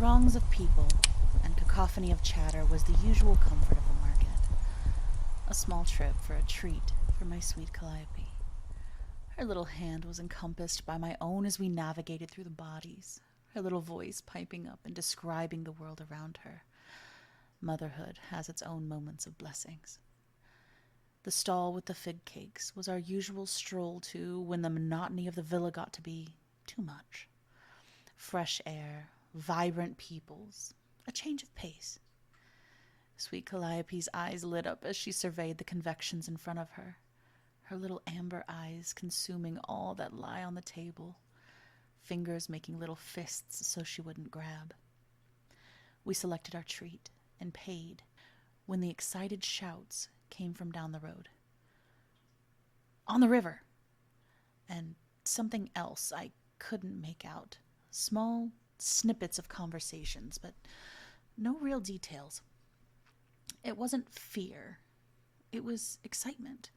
Throngs of people and cacophony of chatter was the usual comfort of the market. A small trip for a treat for my sweet Calliope. Her little hand was encompassed by my own as we navigated through the bodies, her little voice piping up and describing the world around her. Motherhood has its own moments of blessings. The stall with the fig cakes was our usual stroll to when the monotony of the villa got to be too much. Fresh air, vibrant peoples, a change of pace. Sweet Calliope's eyes lit up as she surveyed the confections in front of her, her little amber eyes consuming all that lie on the table, fingers making little fists so she wouldn't grab. We selected our treat and paid when the excited shouts came from down the road. On the river! And something else I couldn't make out. Small snippets of conversations, but no real details. It wasn't fear. It was excitement.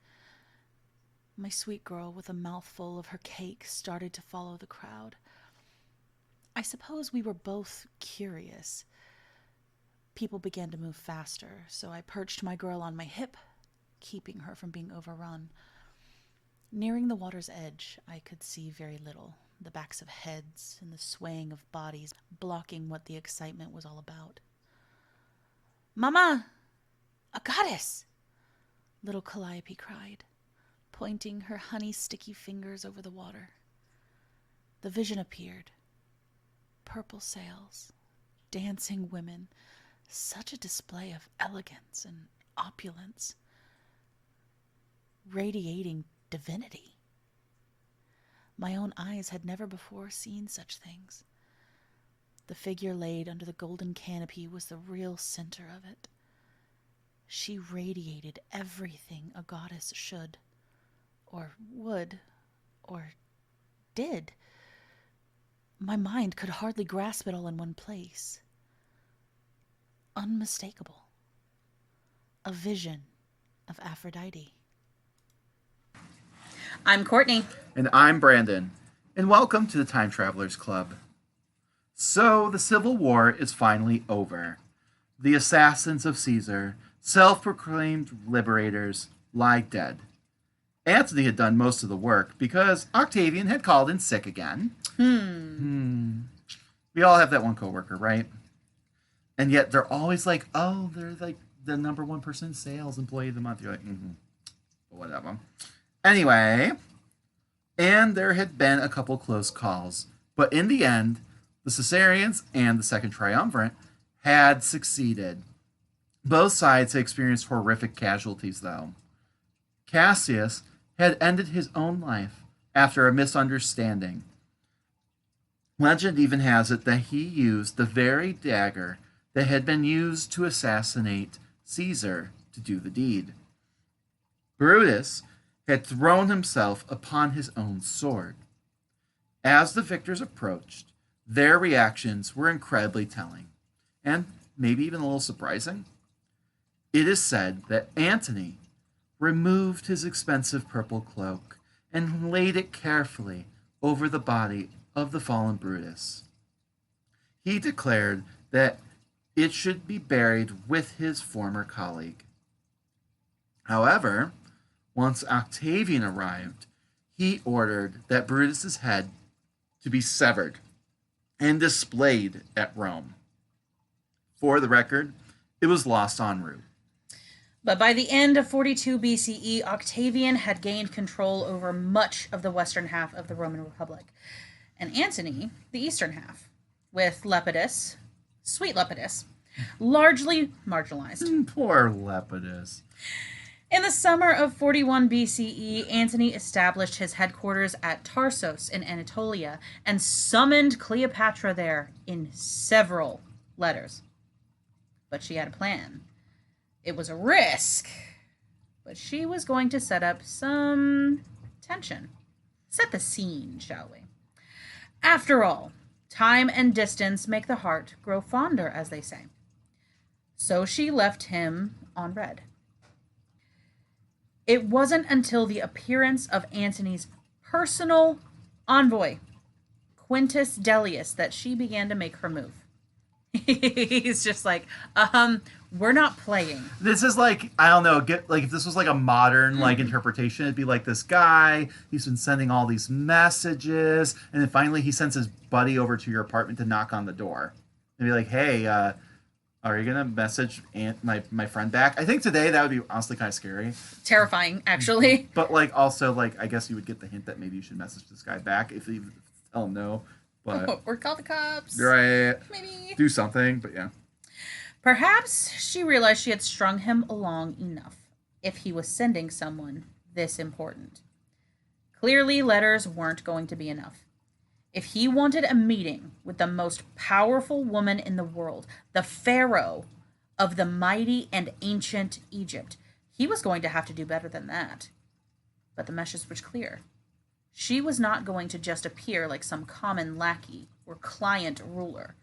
My sweet girl, with a mouthful of her cake, started to follow the crowd. I suppose we were both curious. People began to move faster, so I perched my girl on my hip, keeping her from being overrun. Nearing the water's edge, I could see very little, the backs of heads and the swaying of bodies blocking what the excitement was all about. "Mama! A goddess!" little Calliope cried, pointing her honey-sticky fingers over the water. The vision appeared. Purple sails, dancing women, such a display of elegance and opulence, radiating divinity. My own eyes had never before seen such things. The figure laid under the golden canopy was the real center of it. She radiated everything a goddess should, or would, or did. My mind could hardly grasp it all in one place. Unmistakable. A vision of Aphrodite. I'm Courtney. And I'm Brandon. And welcome to the Time Travelers Club. So, the Civil War is finally over. The assassins of Caesar, self-proclaimed liberators, lie dead. Antony had done most of the work because Octavian had called in sick again. We all have that one coworker, right? And yet they're always like, oh, they're like the number 1% sales employee of the month. You're like, whatever. Anyway, and there had been a couple close calls. But in the end, the Caesarians and the Second Triumvirate had succeeded. Both sides had experienced horrific casualties, though. Cassius had ended his own life after a misunderstanding. Legend even has it that he used the very dagger that had been used to assassinate Caesar to do the deed. Brutus had thrown himself upon his own sword. As the victors approached, their reactions were incredibly telling, and maybe even a little surprising. It is said that Antony removed his expensive purple cloak and laid it carefully over the body of the fallen Brutus. He declared that it should be buried with his former colleague. However, once Octavian arrived, he ordered that Brutus's head to be severed and displayed at Rome. For the record, it was lost en route. But by the end of 42 BCE, Octavian had gained control over much of the western half of the Roman Republic, and Antony, the eastern half, with Lepidus, sweet Lepidus, largely marginalized. Poor Lepidus. In the summer of 41 BCE, Antony established his headquarters at Tarsos in Anatolia and summoned Cleopatra there in several letters. But she had a plan. It was a risk, but she was going to set up some tension. Set the scene, shall we? After all, time and distance make the heart grow fonder, as they say. So she left him on red. It wasn't until the appearance of Antony's personal envoy, Quintus Dellius, that she began to make her move. He's just like, we're not playing. This is like, I don't know, if this was like a modern like interpretation, it'd be like this guy, he's been sending all these messages, and then finally he sends his buddy over to your apartment to knock on the door. And be like, hey, are you gonna message my friend back? I think today that would be honestly kind of scary. Terrifying, actually. But like also like I guess you would get the hint that maybe you should message this guy back if you tell him no. But Or call the cops. right. Maybe. Do something, but yeah. Perhaps she realized she had strung him along enough if he was sending someone this important. Clearly, letters weren't going to be enough. If he wanted a meeting with the most powerful woman in the world, the pharaoh of the mighty and ancient Egypt, he was going to have to do better than that. But the message was clear. She was not going to just appear like some common lackey or client ruler.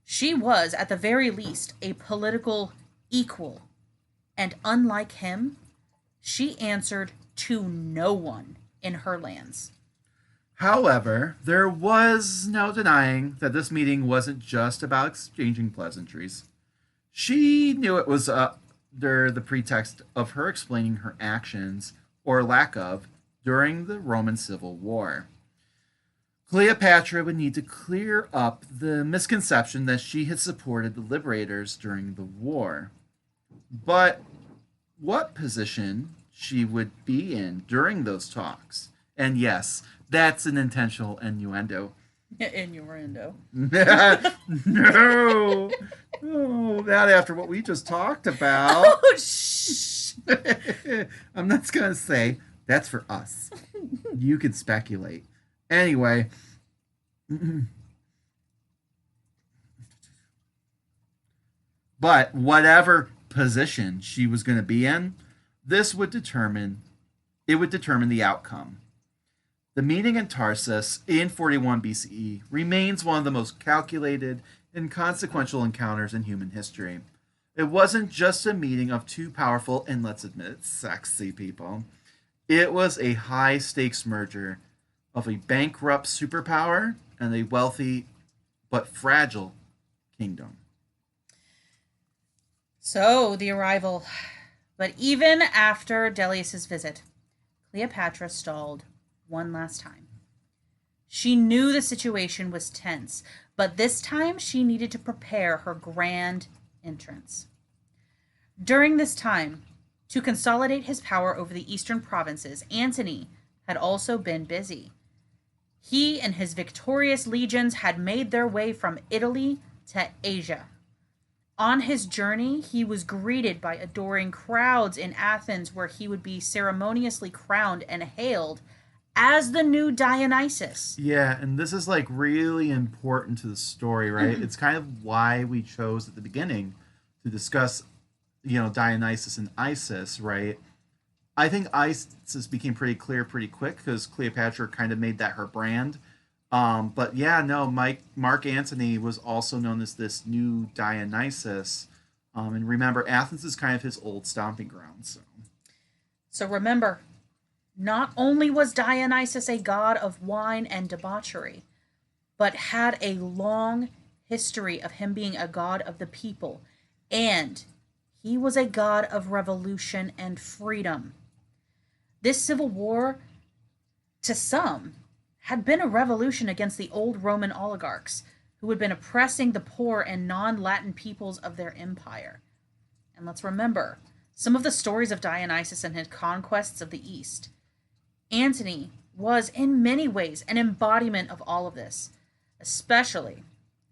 She was, at the very least, a political equal. And unlike him, she answered to no one in her lands. However, there was no denying that this meeting wasn't just about exchanging pleasantries. She knew it was under the pretext of her explaining her actions, or lack of, during the Roman Civil War. Cleopatra would need to clear up the misconception that she had supported the liberators during the war. But what position she would be in during those talks? And yes, that's an intentional innuendo. Innuendo. No! Oh, not after what we just talked about. Oh, shh! I'm not going to say. That's for us. You can speculate. Anyway. But whatever position she was going to be in, it would determine the outcome. The meeting in Tarsus in 41 BCE remains one of the most calculated and consequential encounters in human history. It wasn't just a meeting of two powerful and, let's admit it, sexy people. It was a high-stakes merger of a bankrupt superpower and a wealthy but fragile kingdom. So, the arrival. But even after Delius's visit, Cleopatra stalled one last time. She knew the situation was tense, but this time she needed to prepare her grand entrance. During this time, to consolidate his power over the eastern provinces, Antony had also been busy. He and his victorious legions had made their way from Italy to Asia. On his journey, he was greeted by adoring crowds in Athens, where he would be ceremoniously crowned and hailed as the new Dionysus. Yeah, and this is like really important to the story, right? It's kind of why we chose at the beginning to discuss, Dionysus and Isis, right? I think Isis became pretty clear pretty quick because Cleopatra kind of made that her brand. But yeah, no, Mark Antony was also known as this new Dionysus. And remember, Athens is kind of his old stomping ground. So remember, not only was Dionysus a god of wine and debauchery, but had a long history of him being a god of the people. And he was a god of revolution and freedom. This civil war, to some, had been a revolution against the old Roman oligarchs who had been oppressing the poor and non-Latin peoples of their empire. And let's remember some of the stories of Dionysus and his conquests of the East. Antony was, in many ways, an embodiment of all of this, especially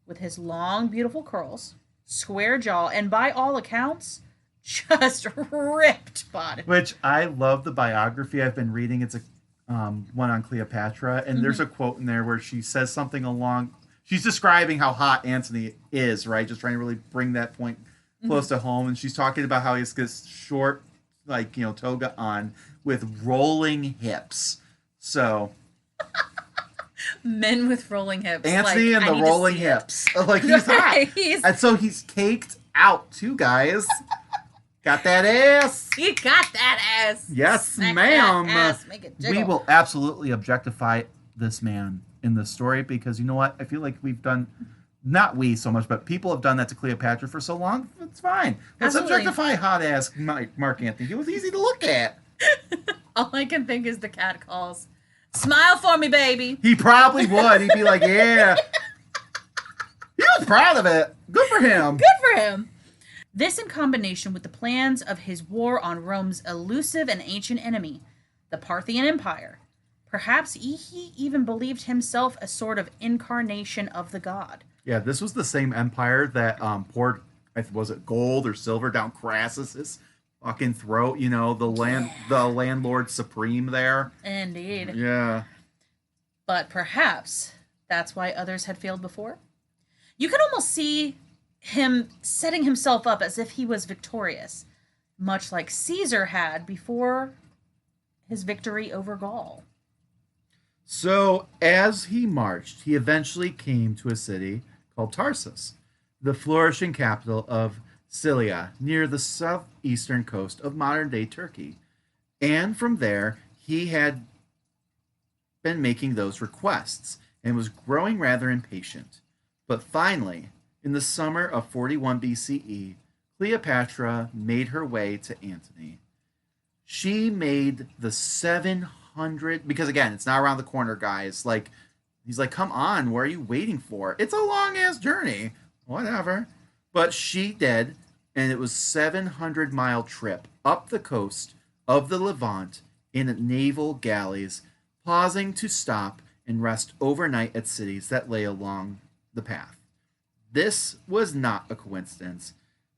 with his long, beautiful curls, square jaw, and by all accounts, just ripped body. Which I love the biography I've been reading. It's a one on Cleopatra, and there's a quote in there where she says something along. She's describing how hot Antony is, right? Just trying to really bring that point close to home, and she's talking about how he's this short, toga on with rolling hips. So Men with rolling hips. Antony and the rolling hips. Like he's hot. And so he's caked out too, guys. Got that ass. He got that ass. Yes, Smack ma'am. that ass. Make it jiggle. We will absolutely objectify this man in the story because you know what? I feel like we've done not we so much, but people have done that to Cleopatra for so long. It's fine. Let's Absolutely. objectify hot ass Mark Antony. He was easy to look at. All I can think is the cat calls. Smile for me, baby. He probably would. He'd be like, yeah. He was proud of it. Good for him. Good for him. This in combination with the plans of his war on Rome's elusive and ancient enemy, the Parthian Empire. Perhaps he even believed himself a sort of incarnation of the god. Yeah, this was the same empire that poured, was it gold or silver down Crassus's fucking throat? You know, the landlord supreme there. Indeed. Yeah. But perhaps that's why others had failed before. You can almost see him setting himself up as if he was victorious, much like Caesar had before his victory over Gaul. So, as he marched, he eventually came to a city called Tarsus, the flourishing capital of Cilicia, near the southeastern coast of modern-day Turkey. And from there, he had been making those requests and was growing rather impatient. But finally, in the summer of 41 BCE, Cleopatra made her way to Antony. She made the 700, because again, it's not around the corner, guys. Like, he's like, come on, what are you waiting for? It's a long ass journey. Whatever. But she did, and it was 700-mile trip up the coast of the Levant in naval galleys, pausing to stop and rest overnight at cities that lay along the path. This was not a coincidence,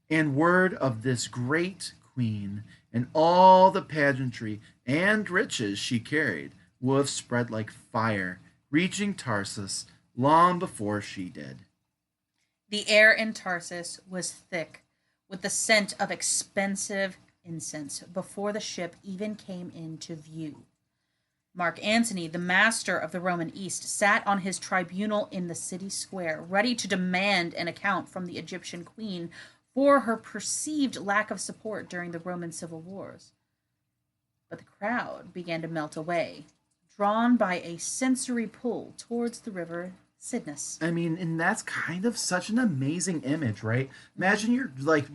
and word of this great queen and all the pageantry and riches she carried will have spread like fire, reaching Tarsus long before she did. The air in Tarsus was thick with the scent of expensive incense before the ship even came into view. Mark Antony, the master of the Roman East, sat on his tribunal in the city square, ready to demand an account from the Egyptian queen for her perceived lack of support during the Roman civil wars. But the crowd began to melt away, drawn by a sensory pull towards the river Cydnus. I mean, and that's kind of such an amazing image, right? Imagine you're like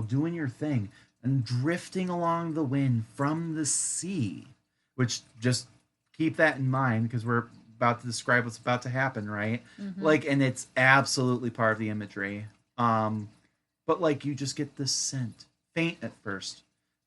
doing your thing and drifting along the wind from the sea, which just keep that in mind because we're about to describe what's about to happen, right? Mm-hmm. Like, and it's absolutely part of the imagery. But like you just get this scent, faint at first,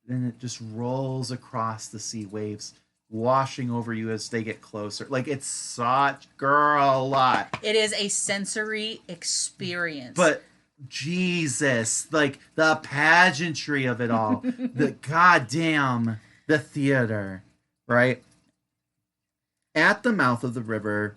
then it just rolls across the sea waves, washing over you as they get closer. Like, it's such girl lot. It is a sensory experience. But Jesus, like the pageantry of it all, the goddamn, the theater, right? At the mouth of the river,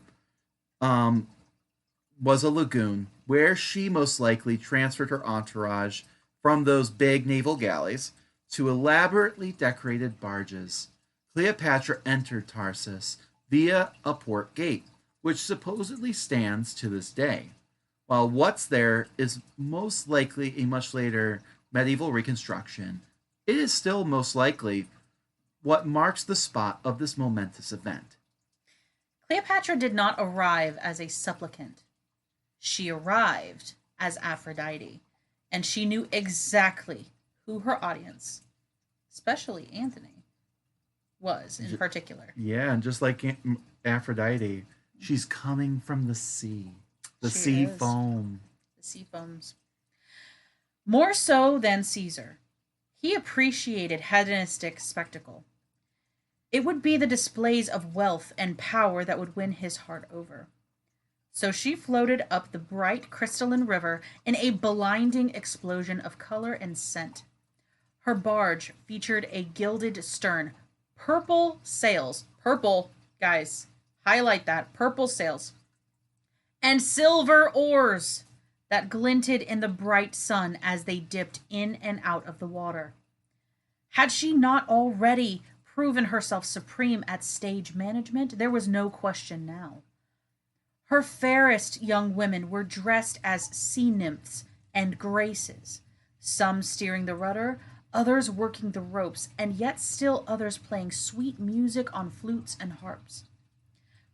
was a lagoon where she most likely transferred her entourage from those big naval galleys to elaborately decorated barges. Cleopatra entered Tarsus via a port gate, which supposedly stands to this day, while what's there is most likely a much later medieval reconstruction. It is still most likely what marks the spot of this momentous event. Cleopatra did not arrive as a supplicant. She arrived as Aphrodite, and she knew exactly who her audience, especially Antony, was in particular. Yeah, and just like Aphrodite, she's coming from the sea. The She sea is. foam. The sea foams. More so than Caesar, he appreciated hedonistic spectacle. It would be the displays of wealth and power that would win his heart over. So she floated up the bright crystalline river in a blinding explosion of color and scent. Her barge featured a gilded stern, purple sails, purple, guys, highlight that, purple sails, and silver oars that glinted in the bright sun as they dipped in and out of the water. Had she not already proven herself supreme at stage management? There was no question now. Her fairest young women were dressed as sea nymphs and graces, some steering the rudder, others working the ropes, and yet still others playing sweet music on flutes and harps.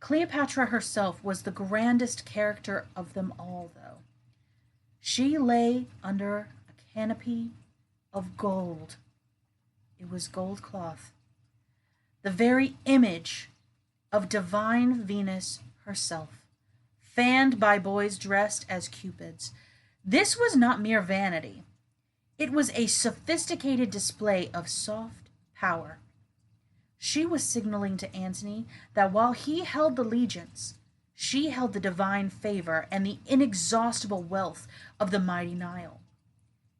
Cleopatra herself was the grandest character of them all, though. She lay under a canopy of gold. It was gold cloth. The very image of divine Venus herself, fanned by boys dressed as cupids. This was not mere vanity. It was a sophisticated display of soft power. She was signaling to Antony that while he held the legions, she held the divine favor and the inexhaustible wealth of the mighty Nile.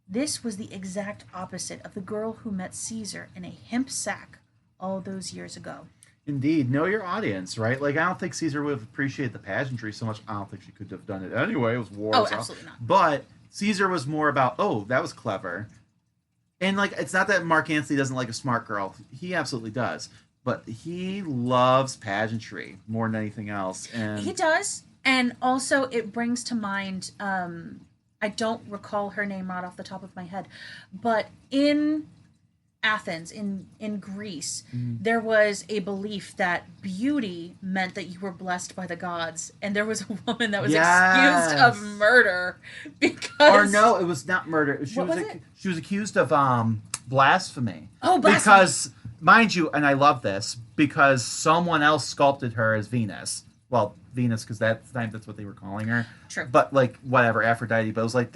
This was the exact opposite of the girl who met Caesar in a hemp sack all those years ago. Indeed, know your audience, right? Like, I don't think Caesar would have appreciated the pageantry so much. I don't think she could have done it anyway. It was war. Oh, absolutely not. But Caesar was more about, oh, that was clever. And, like, it's not that Mark Antony doesn't like a smart girl. He absolutely does. But he loves pageantry more than anything else. And He does. And also, it brings to mind, I don't recall her name right off the top of my head, but in Athens, in Greece, there was a belief that beauty meant that you were blessed by the gods, and there was a woman that was excused of murder because... Or no, it was not murder. She was accused of blasphemy. Oh, blasphemy. Because, mind you, and I love this, because someone else sculpted her as Venus. Well, Venus, because that's what they were calling her. True. But, like, whatever, Aphrodite. But it was like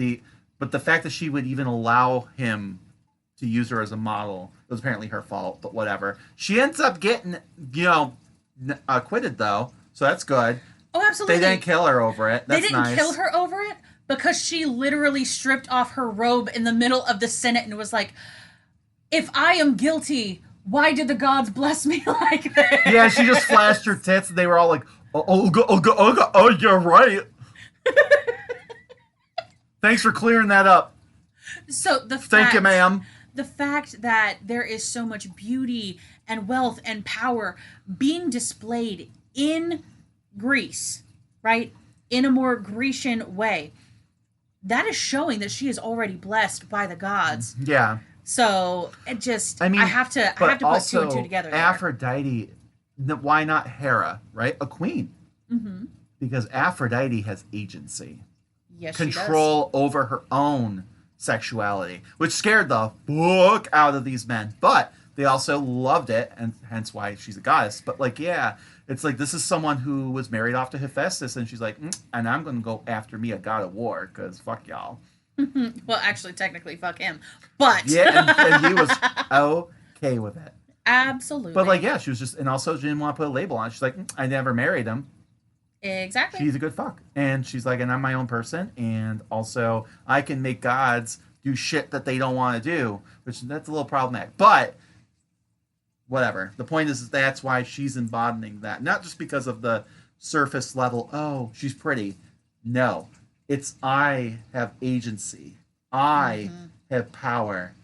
but the fact that she would even allow him to use her as a model, it was apparently her fault, but whatever. She ends up getting, acquitted, though, so that's good. Oh, absolutely. They didn't kill her over it. That's They didn't nice. kill her over it because she literally stripped off her robe in the middle of the Senate and was like, if I am guilty, why did the gods bless me like this? Yeah, she just flashed her tits, and they were all like, oh, you're right. Thanks for clearing that up. So Thank you, ma'am. The fact that there is so much beauty and wealth and power being displayed in Greece, right? In a more Grecian way, that is showing that she is already blessed by the gods. Yeah. So it just, I have to put two and two together. Aphrodite, why not Hera, right? A queen. Mm-hmm. Because Aphrodite has agency. Yes, control over her own sexuality, which scared the fuck out of these men. But they also loved it, and hence why she's a goddess. But, like, yeah, it's like this is someone who was married off to Hephaestus, and she's like, and I'm going to go after me a god of war, because fuck y'all. Well, actually, technically, fuck him. But... Yeah, and he was okay with it. Absolutely. But, like, yeah, she was just... And also, she didn't want to put a label on it. She's like, I never married him. Exactly. She's a good fuck. And she's like, and I'm my own person, and also, I can make gods do shit that they don't want to do, which that's a little problematic. But... whatever. The point is that's why she's embodying that. Not just because of the surface level, oh, she's pretty. No. It's I have agency. I have power.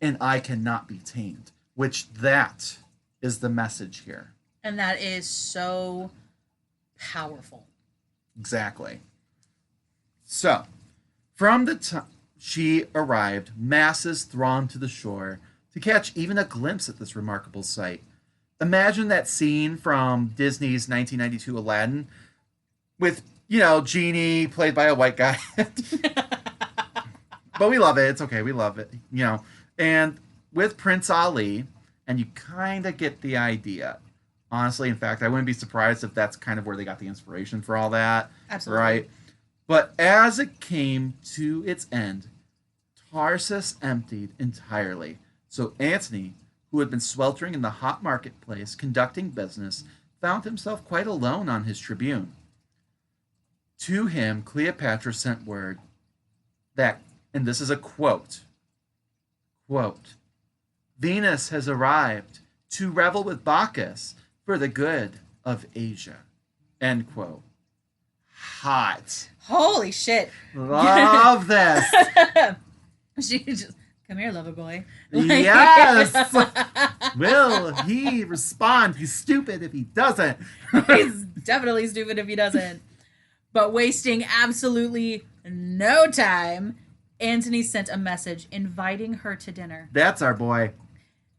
And I cannot be tamed. Which that is the message here. And that is so powerful. Exactly. So, from the time she arrived, masses thronged to the shore to catch even a glimpse at this remarkable sight. Imagine that scene from Disney's 1992 Aladdin with, Genie played by a white guy. But we love it. It's okay. We love it. And with Prince Ali, and you kind of get the idea. Honestly, in fact, I wouldn't be surprised if that's kind of where they got the inspiration for all that. Absolutely. Right? But as it came to its end, Tarsus emptied entirely. So Antony, who had been sweltering in the hot marketplace conducting business, found himself quite alone on his tribune. To him, Cleopatra sent word that, and this is a quote, Venus has arrived to revel with Bacchus for the good of Asia. End quote. Hot. Holy shit. Love this. She just, come here, lover boy. Yes. Will he respond? He's stupid if he doesn't. He's definitely stupid if he doesn't. But wasting absolutely no time, Antony sent a message inviting her to dinner. That's our boy.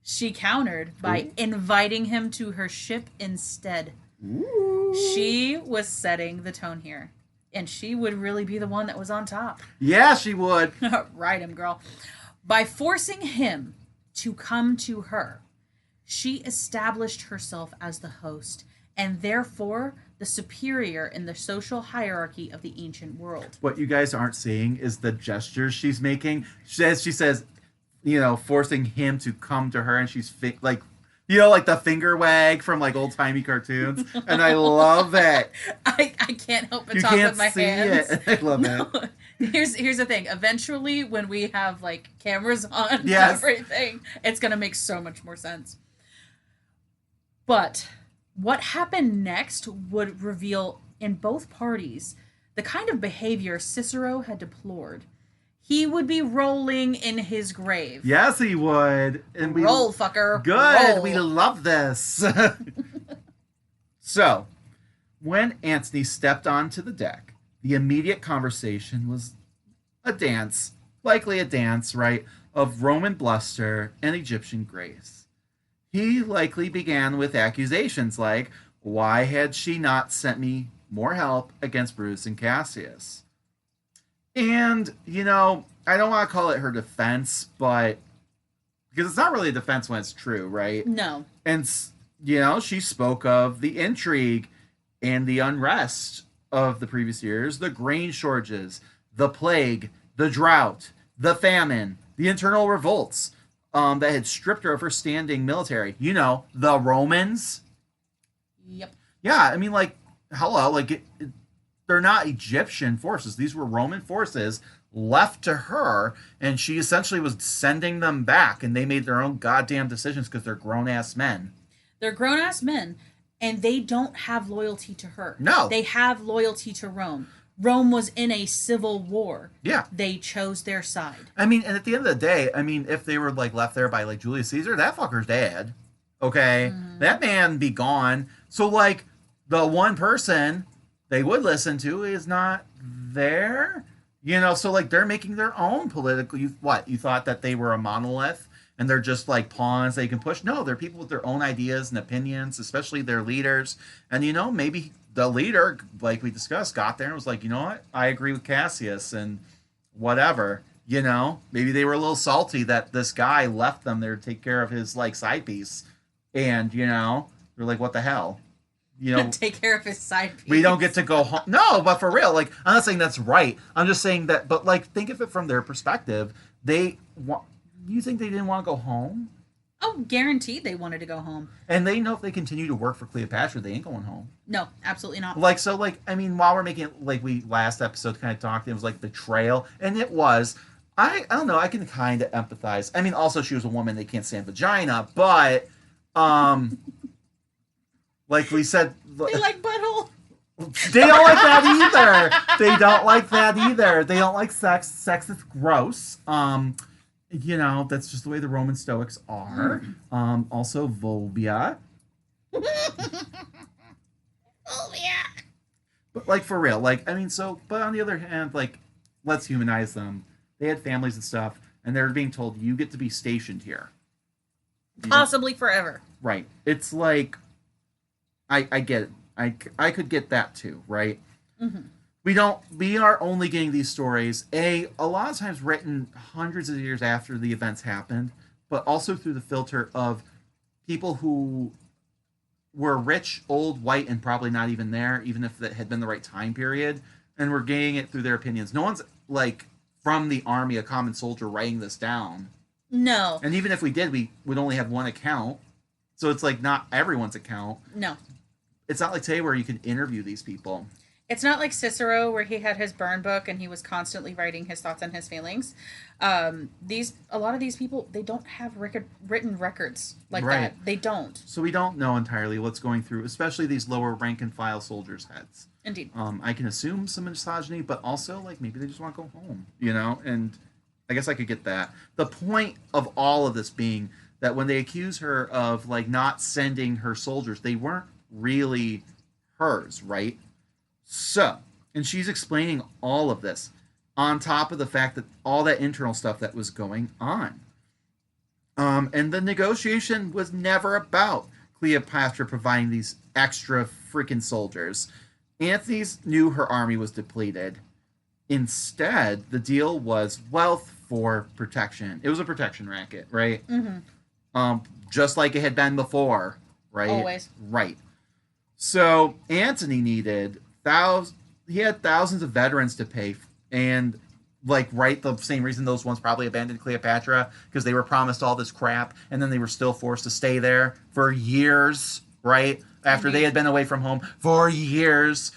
She countered by inviting him to her ship instead. Ooh. She was setting the tone here. And she would really be the one that was on top. Yeah, she would. Ride him, girl. By forcing him to come to her, she established herself as the host and therefore the superior in the social hierarchy of the ancient world. What you guys aren't seeing is the gestures she's making. She says, forcing him to come to her, and she's like the finger wag from like old timey cartoons, and I love it. I can't help but You talk can't with my see hands. it. I love it. Here's the thing. Eventually, when we have like cameras on Yes. everything, it's gonna make so much more sense. But what happened next would reveal in both parties the kind of behavior Cicero had deplored. He would be rolling in his grave. Yes, he would. And Roll, fucker. Good. Roll. We love this. So, when Antony stepped onto the deck, the immediate conversation was a dance, likely a dance, right, of Roman bluster and Egyptian grace. He likely began with accusations like, why had she not sent me more help against Brutus and Cassius? And, I don't want to call it her defense, but because it's not really a defense when it's true, right? No. And, she spoke of the intrigue and the unrest of the previous years, the grain shortages, the plague, the drought, the famine, the internal revolts that had stripped her of her standing military. The Romans. Yep. Yeah, I mean, hello, they're not Egyptian forces. These were Roman forces left to her, and she essentially was sending them back, and they made their own goddamn decisions because they're grown-ass men. They're grown-ass men, and they don't have loyalty to her. No. They have loyalty to Rome. Rome was in a civil war. Yeah. They chose their side. I mean, and at the end of the day, if they were, left there by, Julius Caesar, that fucker's dead. Okay? That man be gone. So, the one person they would listen to is not there. So they're making their own political. You thought that they were a monolith and they're just pawns they can push? No, they're people with their own ideas and opinions, especially their leaders. And maybe the leader, like we discussed, got there and was like, you know what? I agree with Cassius and whatever. Maybe they were a little salty that this guy left them there to take care of his side piece. And they're like, what the hell? Take care of his side piece. We don't get to go home. No, but for real, I'm not saying that's right. I'm just saying that, but think of it from their perspective. You think they didn't want to go home? Oh, guaranteed they wanted to go home. And they know if they continue to work for Cleopatra, they ain't going home. No, absolutely not. While we're making it, we last episode kind of talked, it was betrayal. And it was, I don't know, I can kind of empathize. I mean, also she was a woman, they can't stand vagina, but, like we said, They like butthole. they don't like that either. They don't like that either. They don't like sex. Sex is gross. That's just the way the Roman Stoics are. Also, vulvia. But for real, but on the other hand, let's humanize them. They had families and stuff, and they're being told you get to be stationed here. Possibly forever. Right. It's I get it. I could get that too, right? Mm-hmm. We are only getting these stories, a lot of times written hundreds of years after the events happened, but also through the filter of people who were rich, old, white, and probably not even there, even if that had been the right time period, and we're getting it through their opinions. No one's from the army, a common soldier, writing this down. No. And even if we did, we would only have one account. So it's not everyone's account. No. It's not like today where you can interview these people. It's not like Cicero where he had his burn book and he was constantly writing his thoughts and his feelings. A lot of these people, they don't have written records like Right. that. They don't. So we don't know entirely what's going through, especially these lower rank and file soldiers' heads. Indeed. I can assume some misogyny, but also maybe they just want to go home, and I guess I could get that. The point of all of this being that when they accuse her of not sending her soldiers, they weren't really hers, right? So, and she's explaining all of this on top of the fact that all that internal stuff that was going on. And the negotiation was never about Cleopatra providing these extra freaking soldiers. Antony knew her army was depleted. Instead, the deal was wealth for protection. It was a protection racket, right? Just like it had been before, right? Always. Right. So Antony needed he had thousands of veterans to pay, and the same reason those ones probably abandoned Cleopatra, because they were promised all this crap, and then they were still forced to stay there for years, right? After they had been away from home for years.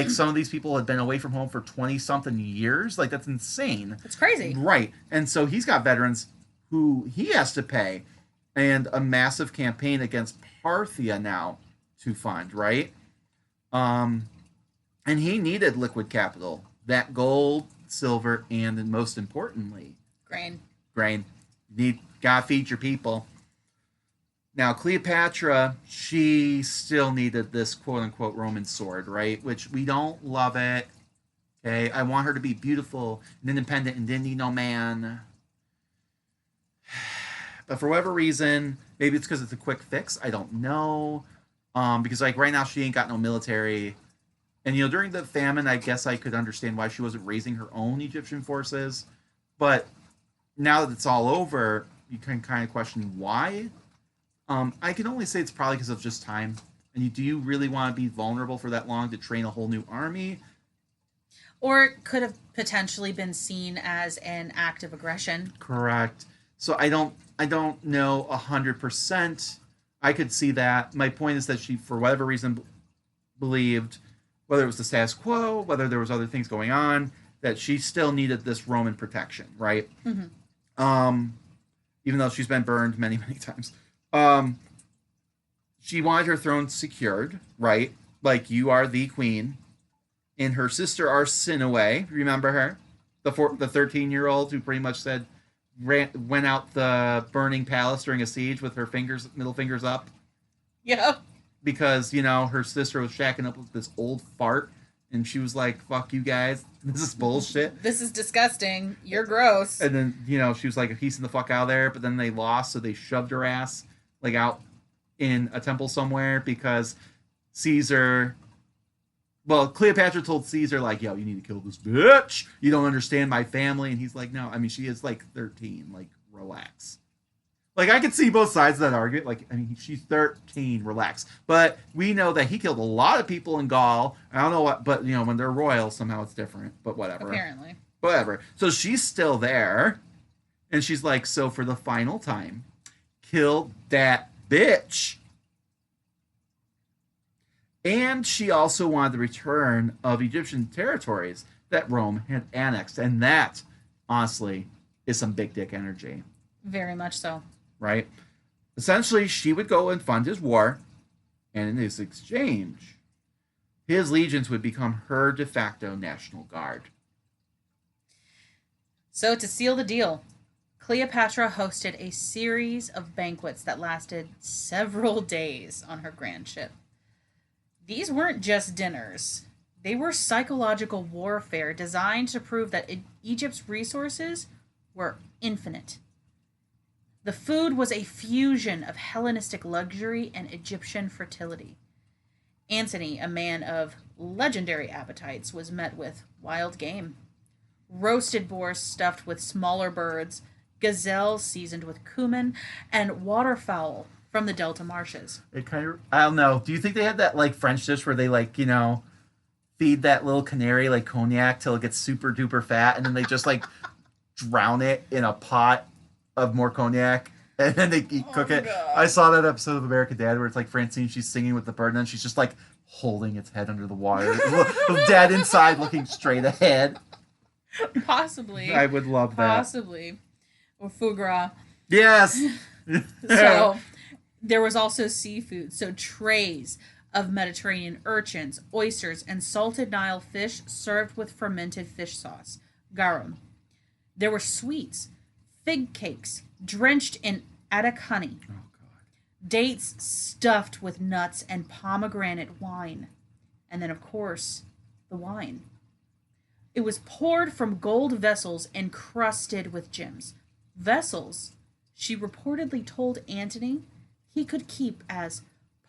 Some of these people had been away from home for 20-something years. That's insane. It's crazy. Right. And so he's got veterans who he has to pay, and a massive campaign against Parthia now to fund, right? And he needed liquid capital, that gold, silver, and most importantly, Grain. Gotta feed your people. Now, Cleopatra, she still needed this quote-unquote Roman sword, right? Which we don't love it. Okay, I want her to be beautiful and independent and didn't need no man. But for whatever reason, maybe it's because it's a quick fix. I don't know. Because right now she ain't got no military. And during the famine, I guess I could understand why she wasn't raising her own Egyptian forces. But now that it's all over, you can kind of question why. I can only say it's probably because of just time. And do you really want to be vulnerable for that long to train a whole new army? Or it could have potentially been seen as an act of aggression. Correct. So I don't know 100%. I could see that. My point is that she, for whatever reason, believed, whether it was the status quo, whether there was other things going on, that she still needed this Roman protection, right? Even though she's been burned many, many times. She wanted her throne secured, right? You are the queen. And her sister Arsinoe, remember her? The 13-year-old who pretty much said, went out the burning palace during a siege with her middle fingers up. Yeah. Because, her sister was shacking up with this old fart. And she was like, fuck you guys. This is bullshit. This is disgusting. You're gross. And then, she was like, piecing the fuck out of there. But then they lost, so they shoved her ass, out in a temple somewhere because Cleopatra told Caesar, yo, you need to kill this bitch. You don't understand my family. And he's like, no, she is 13. Relax. I could see both sides of that argument. She's 13, relax. But we know that he killed a lot of people in Gaul. I don't know what, but, when they're royal, somehow it's different. But whatever. Apparently. Whatever. So she's still there. And she's like, so for the final time, kill that bitch. And she also wanted the return of Egyptian territories that Rome had annexed. And that, honestly, is some big dick energy. Very much so. Right? Essentially, she would go and fund his war, and in this exchange, his legions would become her de facto national guard. So, to seal the deal, Cleopatra hosted a series of banquets that lasted several days on her grand ship. These weren't just dinners. They were psychological warfare designed to prove that Egypt's resources were infinite. The food was a fusion of Hellenistic luxury and Egyptian fertility. Antony, a man of legendary appetites, was met with wild game. Roasted boar stuffed with smaller birds, gazelle seasoned with cumin, and waterfowl from the Delta marshes. It kind of, I don't know. Do you think they had that French dish where they feed that little canary cognac till it gets super duper fat, and then they just drown it in a pot of more cognac, and then they cook it? God. I saw that episode of American Dad where it's Francine, she's singing with the bird, and then she's just holding its head under the water. With Dad inside looking straight ahead. Possibly. I would love that. Possibly. Or foie gras. Yes. So there was also seafood. So trays of Mediterranean urchins, oysters, and salted Nile fish served with fermented fish sauce, garum. There were sweets, fig cakes drenched in Attic honey, dates stuffed with nuts, and pomegranate wine. And then, of course, the wine. It was poured from gold vessels encrusted with gems. Vessels she reportedly told Antony he could keep as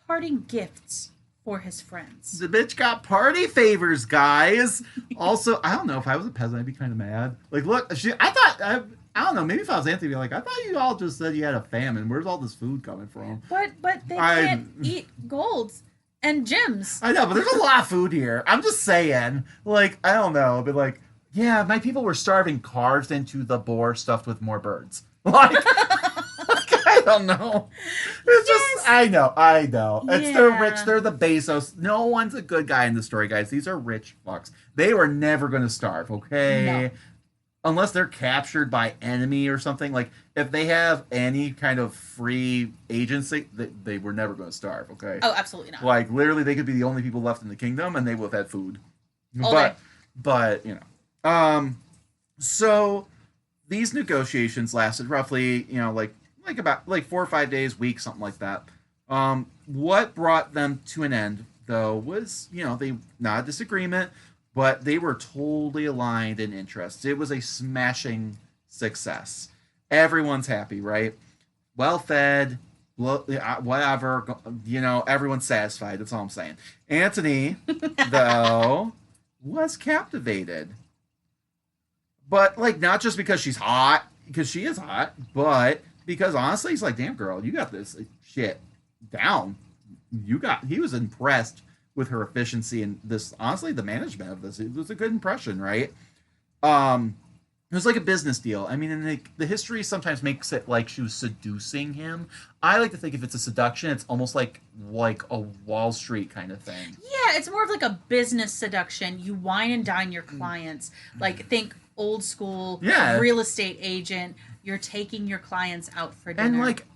parting gifts for his friends. The bitch got party favors, guys. Also, I don't know, if I was a peasant, I'd be kind of mad. Like, look, I don't know, maybe if I was Anthony, I'd be like, I thought you all just said you had a famine. Where's all this food coming from? But they can't eat golds and gems. I know, but there's a lot of food here. I'm just saying. Like, I don't know, but like, yeah, my people were starving, carved into the boar, stuffed with more birds. Like, I don't know. It's just, I know. It's they're rich. They're the Bezos. No one's a good guy in the story, guys. These are rich fucks. They were never going to starve, okay? No. Unless they're captured by enemy or something. Like, if they have any kind of free agency, they were never going to starve, okay? Oh, absolutely not. Like, literally, they could be the only people left in the kingdom, and they would have had food. Okay. But, you know. So, these negotiations lasted roughly, you know, like about 4 or 5 days, weeks, something like that. What brought them to an end, though, was, you know, not a disagreement, but they were totally aligned in interests. It was a smashing success. Everyone's happy, right? Well fed, whatever, you know, everyone's satisfied. That's all I'm saying. Antony, though, was captivated. But, like, not just because she's hot, because she is hot, but because, honestly, he's like, damn, girl, you got this shit down. He was impressed with her efficiency and this, honestly, the management of this. It was a good impression, right? It was like a business deal. I mean, and the history sometimes makes it like she was seducing him. I like to think if it's a seduction, it's almost like a Wall Street kind of thing. Yeah, it's more of like a business seduction. You wine and dine your clients. Like, think old school real estate agent. You're taking your clients out for dinner. And, like,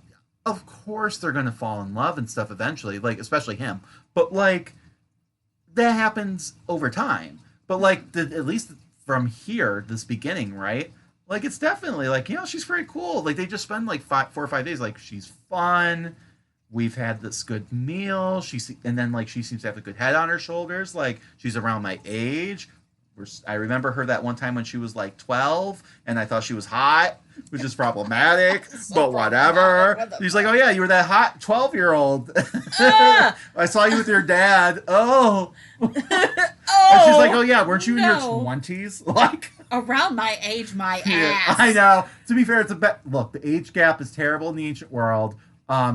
of course they're going to fall in love and stuff eventually, like, especially him. But, like, that happens over time. But, like, at least from here, this beginning, right? Like, it's definitely, like, you know, she's very cool. Like, they just spend, like, 4 or 5 days. Like, she's fun. We've had this good meal. And then, like, she seems to have a good head on her shoulders. Like, she's around my age. I remember her that one time when she was, like, 12, and I thought she was hot, which is problematic, but whatever. She's like, oh, yeah, you were that hot 12-year-old. I saw you with your dad. Oh. And she's like, oh, yeah, weren't you in your 20s? Like, around my age, my ass. I know. To be fair, look, the age gap is terrible in the ancient world.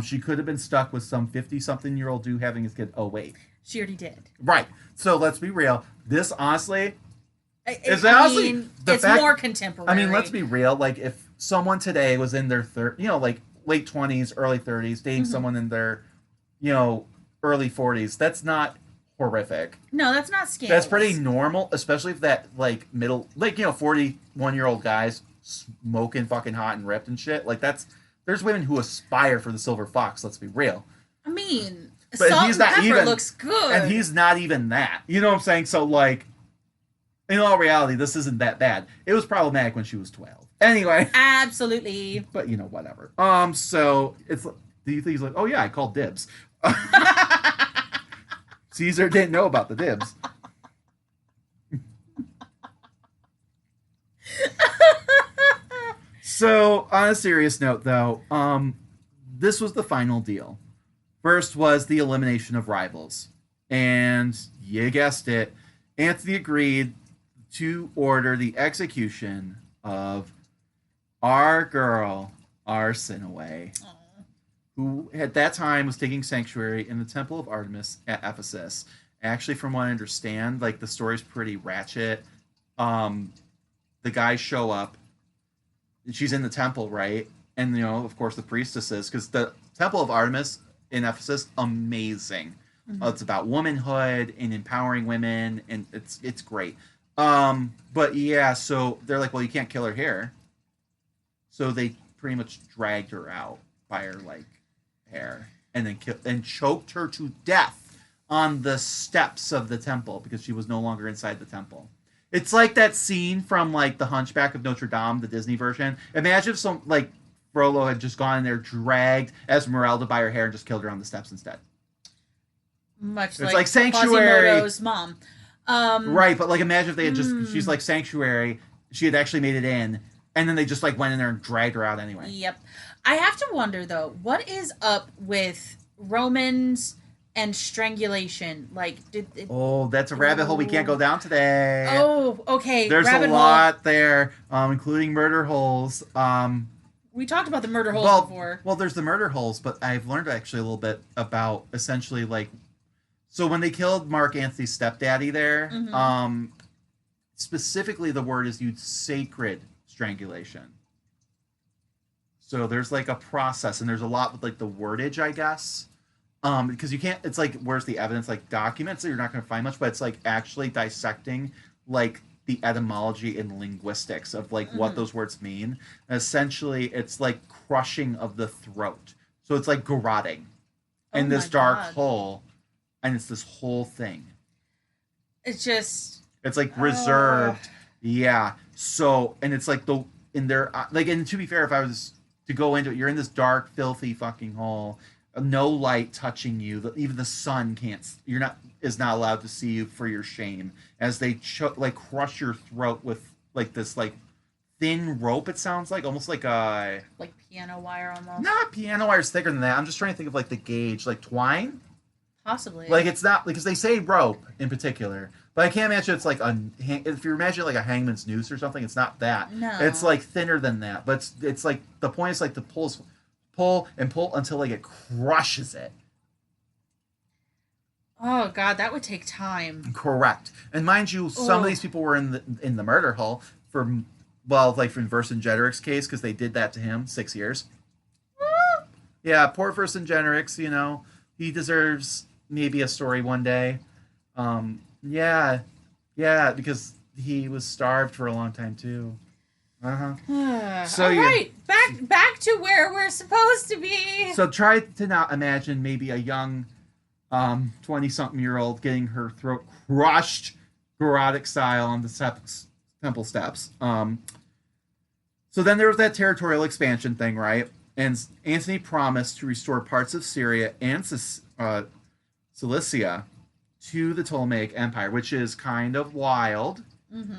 She could have been stuck with some 50-something-year-old dude having his kid. Oh, wait. She already did. Right. So let's be real. This, honestly... it's more contemporary. I mean, let's be real. Like, if someone today was in their like late 20s, early 30s, dating someone in their, you know, early 40s, that's not horrific. No, that's not scandalous. That's pretty normal, especially if that, like, 41-year-old guys smoking fucking hot and ripped and shit. Like, there's women who aspire for the silver fox, let's be real. I mean, but salt and pepper looks good. And he's not even that. You know what I'm saying? So, like, in all reality, this isn't that bad. It was problematic when she was 12. Anyway. Absolutely. But, you know, whatever. So, do you think he's like, oh, yeah, I called dibs. Caesar didn't know about the dibs. So, on a serious note, though, this was the final deal. First was the elimination of rivals. And, you guessed it, Antony agreed to order the execution of our girl, Arsinoe, who at that time was taking sanctuary in the Temple of Artemis at Ephesus. Actually, from what I understand, like, the story's pretty ratchet. The guys show up. She's in the temple, right? And, you know, of course, the priestesses, because the Temple of Artemis in Ephesus, amazing. Mm-hmm. It's about womanhood and empowering women, and it's great. But yeah, so they're like, well, you can't kill her here. So they pretty much dragged her out by her, like, hair, and then choked her to death on the steps of the temple because she was no longer inside the temple. It's like that scene from, like, The Hunchback of Notre Dame, the Disney version. Imagine if Frollo had just gone in there, dragged Esmeralda by her hair, and just killed her on the steps instead. Much it's like Sanctuary. Quasimodo's mom. Right, but, like, imagine if they had she's like Sanctuary, she had actually made it in, and then they just, like, went in there and dragged her out anyway. Yep. I have to wonder, though, what is up with Romans and strangulation. Like, did it, Oh, that's a rabbit hole we can't go down today. oh, okay. There's rabbit a hole. lot there, including murder holes. We talked about the murder holes before. Well, there's the murder holes, but I've learned actually a little bit about essentially like, so when they killed Mark Antony's stepdaddy there, specifically the word is used sacred strangulation. So there's like a process, and there's a lot with like the wordage, I guess. Because you can't, it's like, where's the evidence? Like documents, so you're not going to find much, but it's like actually dissecting like the etymology and linguistics of like what those words mean. And essentially, it's like crushing of the throat. So it's like garroting in this dark hole, and it's this whole thing. It's just... It's like reserved. Yeah. So, and it's like in there, like, and to be fair, if I was to go into it, you're in this dark, filthy fucking hole. No light touching you. Even the sun is not allowed to see you for your shame. As they like crush your throat with like this like thin rope. It sounds like almost like a piano wire almost. Not piano wire is thicker than that. I'm just trying to think of like the gauge, like twine. Possibly. Like it's not because they say rope in particular, but I can't imagine it's like if you imagine like a hangman's noose or something. It's not that. No. It's like thinner than that, but it's like the point is like to pull until like it crushes it. Oh God, that would take time. Correct. And mind you, some of these people were in the murder hole for like from Vercingetorix's case because they did that to him 6 years. Yeah, poor Vercingetorix. You know, he deserves maybe a story one day. Yeah, because he was starved for a long time too. So all right, back to where we're supposed to be. So try to not imagine maybe a young 20-something-year-old getting her throat crushed garrotic style on the temple steps. So then there was that territorial expansion thing, right? And Antony promised to restore parts of Syria and Cilicia to the Ptolemaic Empire, which is kind of wild.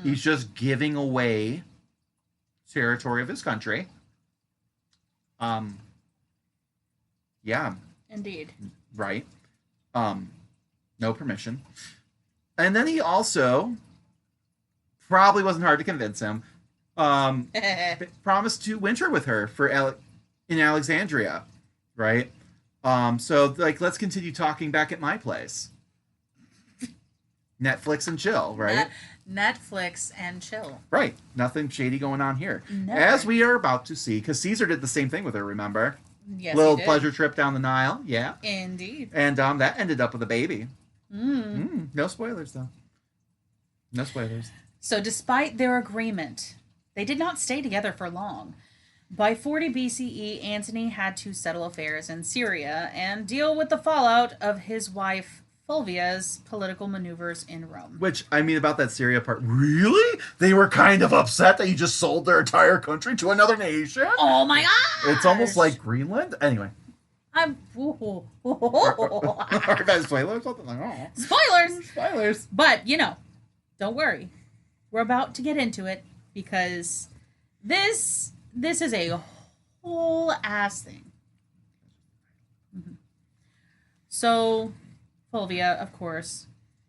He's just giving away territory of his country. Yeah. Indeed. Right. No permission. And then he also probably wasn't hard to convince him. Promised to winter with her in Alexandria, right? So like let's continue talking back at my place. Netflix and chill, right? Netflix and chill. Right. Nothing shady going on here. Never. As we are about to see, because Caesar did the same thing with her, remember? Yes, Little he did. pleasure trip down the Nile, yeah. Indeed. And that ended up with a baby. No spoilers, though. No spoilers. So despite their agreement, they did not stay together for long. By 40 BCE, Antony had to settle affairs in Syria and deal with the fallout of his wife Fulvia's political maneuvers in Rome. Which, I mean, about that Syria part, really? They were kind of upset that you just sold their entire country to another nation? Oh my gosh! It's almost like Greenland? Anyway. I'm... Are guys spoilers? Something like, oh. Spoilers! But, don't worry. We're about to get into it because this is a whole ass thing. So... Fulvia, of course,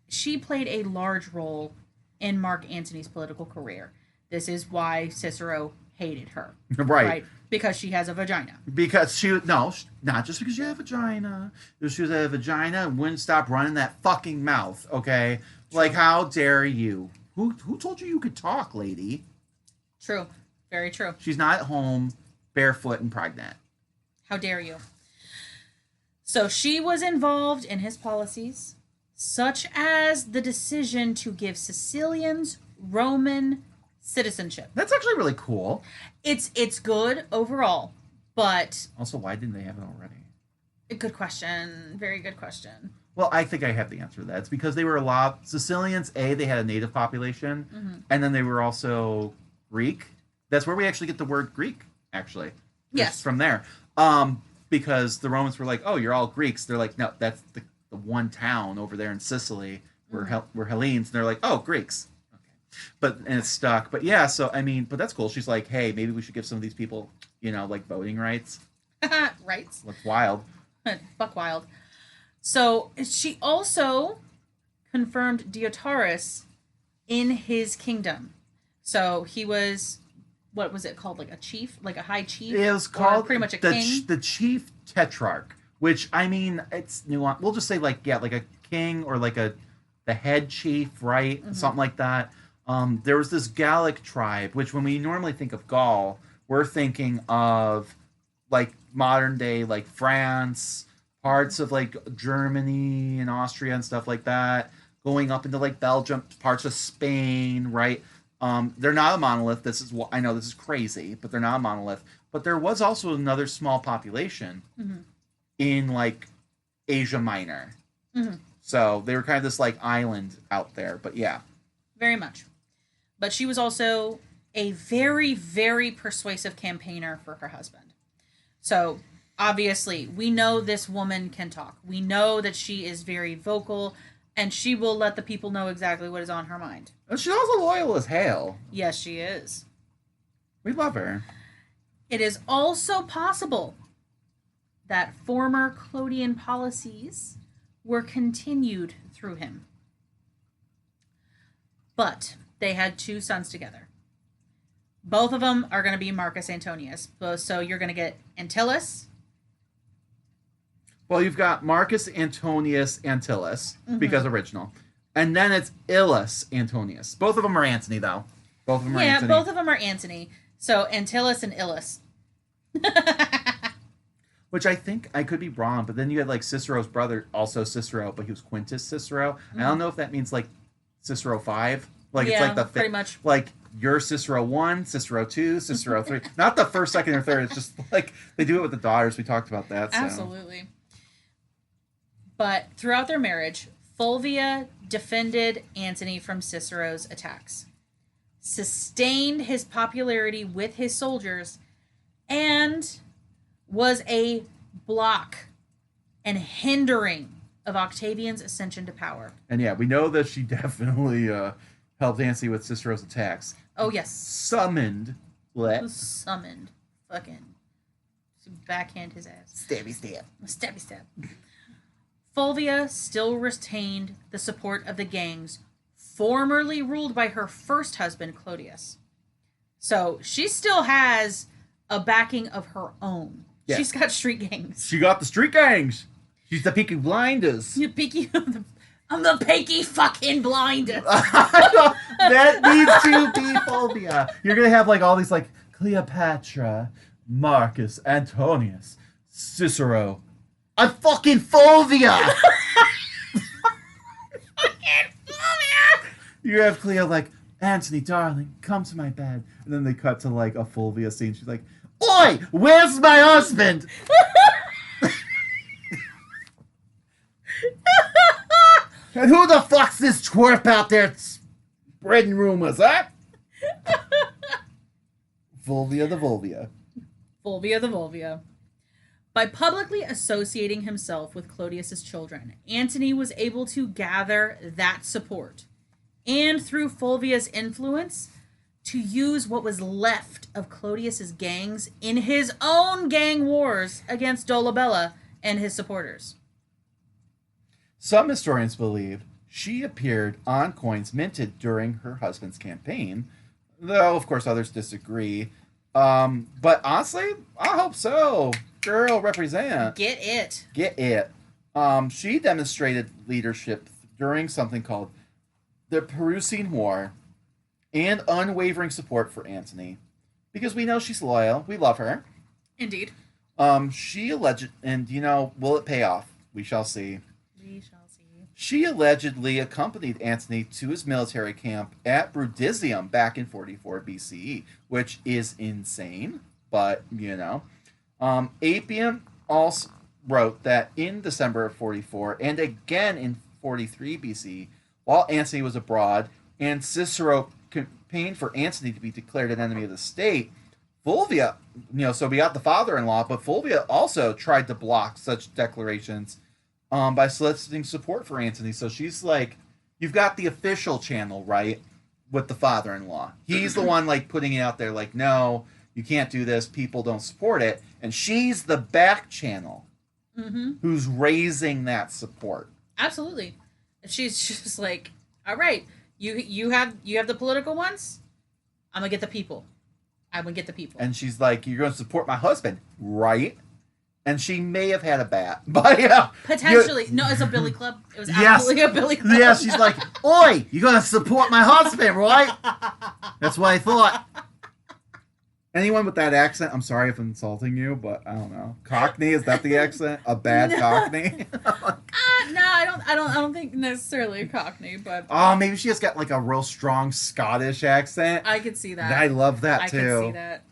she played a large role in Mark Antony's political career. This is why Cicero hated her. Right? Because she has a vagina. Because not just because you have a vagina. She was a vagina and wouldn't stop running that fucking mouth, okay? True. Like, how dare you? Who told you could talk, lady? True. Very true. She's not at home, barefoot and pregnant. How dare you? So she was involved in his policies, such as the decision to give Sicilians Roman citizenship. That's actually really cool. It's good overall, but... Also, why didn't they have it already? A good question. Very good question. Well, I think I have the answer to that. It's because they were Sicilians, they had a native population, and then they were also Greek. That's where we actually get the word Greek, actually. Yes. From there. Because the Romans were like, oh, you're all Greeks. They're like, no, that's the one town over there in Sicily. We're Hellenes. And they're like, oh, Greeks. Okay. And it's stuck. But yeah, so, I mean, but that's cool. She's like, hey, maybe we should give some of these people, like voting rights. Rights? That's wild. Fuck wild. So she also confirmed Deiotarus in his kingdom. So he was, what was it called? Like a chief? Like a high chief? It was Or called pretty much a king? the chief tetrarch, which I mean it's nuanced. We'll just say like a king or like the head chief, right? Something like that. There was this Gallic tribe, which when we normally think of Gaul, we're thinking of like modern day like France, parts of like Germany and Austria and stuff like that, going up into like Belgium, parts of Spain, right? They're not a monolith. This is what I know. This is crazy, but they're not a monolith. But there was also another small population in like Asia Minor. So they were kind of this like island out there. But yeah, Very much. But she was also a very, very persuasive campaigner for her husband. So obviously, we know this woman can talk. We know that she is very vocal, and she will let the people know exactly what is on her mind. and she's also loyal as hell. Yes, she is. We love her. It is also possible that former Clodian policies were continued through him. But they had 2 sons together. Both of them are going to be Marcus Antonius. So you're going to get Antyllus. Well, you've got Marcus Antonius Antillus because original, and then it's Illus Antonius. Both of them are Antony, though. Both of them are Antony. Both of them are Antony. So Antyllus and Illus. Which I think I could be wrong, but then you had like Cicero's brother, also Cicero, but he was Quintus Cicero. I don't know if that means like Cicero 5. Like it's like the pretty much. Like you're Cicero 1, Cicero 2, Cicero 3. Not the first, second, or third. It's just like they do it with the daughters. We talked about that. So. Absolutely. But throughout their marriage, Fulvia defended Antony from Cicero's attacks, sustained his popularity with his soldiers, and was a block and hindering of Octavian's ascension to power. And yeah, we know that she definitely helped Antony with Cicero's attacks. Oh, yes. Summoned. Summoned. Fucking. Backhand his ass. Stabby stab. Stabby stab. Fulvia still retained the support of the gangs formerly ruled by her first husband, Clodius. So she still has a backing of her own. Yeah. She's got street gangs. She got the street gangs. She's the Peaky Blinders. You peaky. I'm the peaky fucking blinder. That needs to be Fulvia. You're gonna have like all these like Cleopatra, Marcus, Antonius, Cicero. I'm fucking Fulvia. You have Cleo like, Antony, darling, come to my bed. And then they cut to like a Fulvia scene. She's like, oi, where's my husband? And who the fuck's this twerp out there spreading rumors, huh? Fulvia the Vulvia. Fulvia the Vulvia. By publicly associating himself with Clodius's children, Antony was able to gather that support, and through Fulvia's influence, to use what was left of Clodius's gangs in his own gang wars against Dolabella and his supporters. Some historians believe she appeared on coins minted during her husband's campaign, though of course others disagree. But honestly, I hope so. Girl, represent. Get it. Get it. She demonstrated leadership during something called the Perusian War and unwavering support for Antony. Because we know she's loyal. We love her. Indeed. She alleged, and will it pay off? We shall see. We shall see. She allegedly accompanied Antony to his military camp at Brundisium back in 44 BCE, which is insane, but Appian also wrote that in December of 44 and again in 43 BC, while Antony was abroad and Cicero campaigned for Antony to be declared an enemy of the state, Fulvia, so we got the father-in-law, but Fulvia also tried to block such declarations by soliciting support for Antony. So she's like, you've got the official channel, right, with the father-in-law. He's the one like putting it out there like, no, you can't do this. People don't support it. And she's the back channel who's raising that support. Absolutely. She's just like, all right, you have the political ones. I'm gonna get the people. And she's like, you're going to support my husband, right? And she may have had a bat, but yeah, Potentially. No, it's a billy club. It was absolutely a billy club. Yeah, she's like, oi, you're going to support my husband, right? That's what I thought. Anyone with that accent, I'm sorry if I'm insulting you, but I don't know. Cockney, is that the accent? A bad Cockney? No, I don't think necessarily a Cockney, but Oh, maybe she has got like a real strong Scottish accent. I could see that. I love that I too. could see that.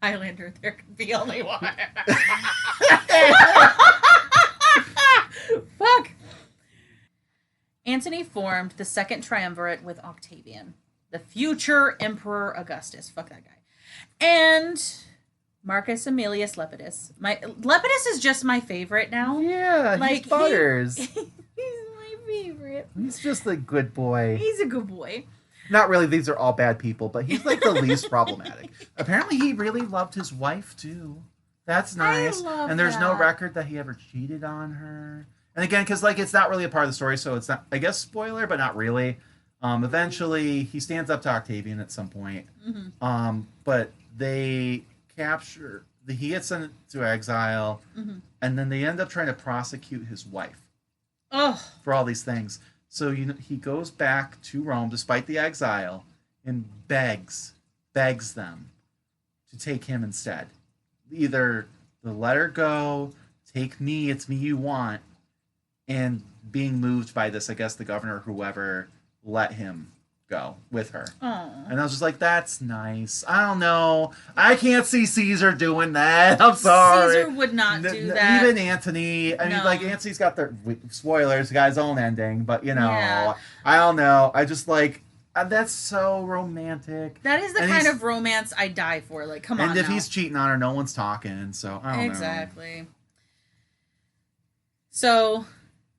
Highlander, there could be only one. Fuck. Antony formed the second triumvirate with Octavian, the future Emperor Augustus. Fuck that guy. And Marcus Aemilius Lepidus. Lepidus is just my favorite now. Yeah, Like, he's butters. He's my favorite. He's just a good boy. He's a good boy. Not really, these are all bad people, but he's like the least problematic. Apparently he really loved his wife too. That's nice. love And there's no that. record that he ever cheated on her. And again, because like it's not really a part of the story, so it's not, I guess, spoiler, but not really. Eventually he stands up to Octavian at some point. But they he gets sent to exile, and then they end up trying to prosecute his wife for all these things. So he goes back to Rome despite the exile and begs them to take him instead. Either to let her go, take me, it's me you want, and being moved by this, I guess the governor or whoever let him go with her. Aww. And I was just like, that's nice. I don't know. I can't see Caesar doing that. I'm sorry. Caesar would not do that. Even Antony. I mean, like, Antony's got the spoilers, got his own ending, but, Yeah. I don't know. I just like, that's so romantic. That is the And kind of romance I die for. Like, come on. And if now. he's cheating on her, no one's talking, so I don't know. Exactly. So,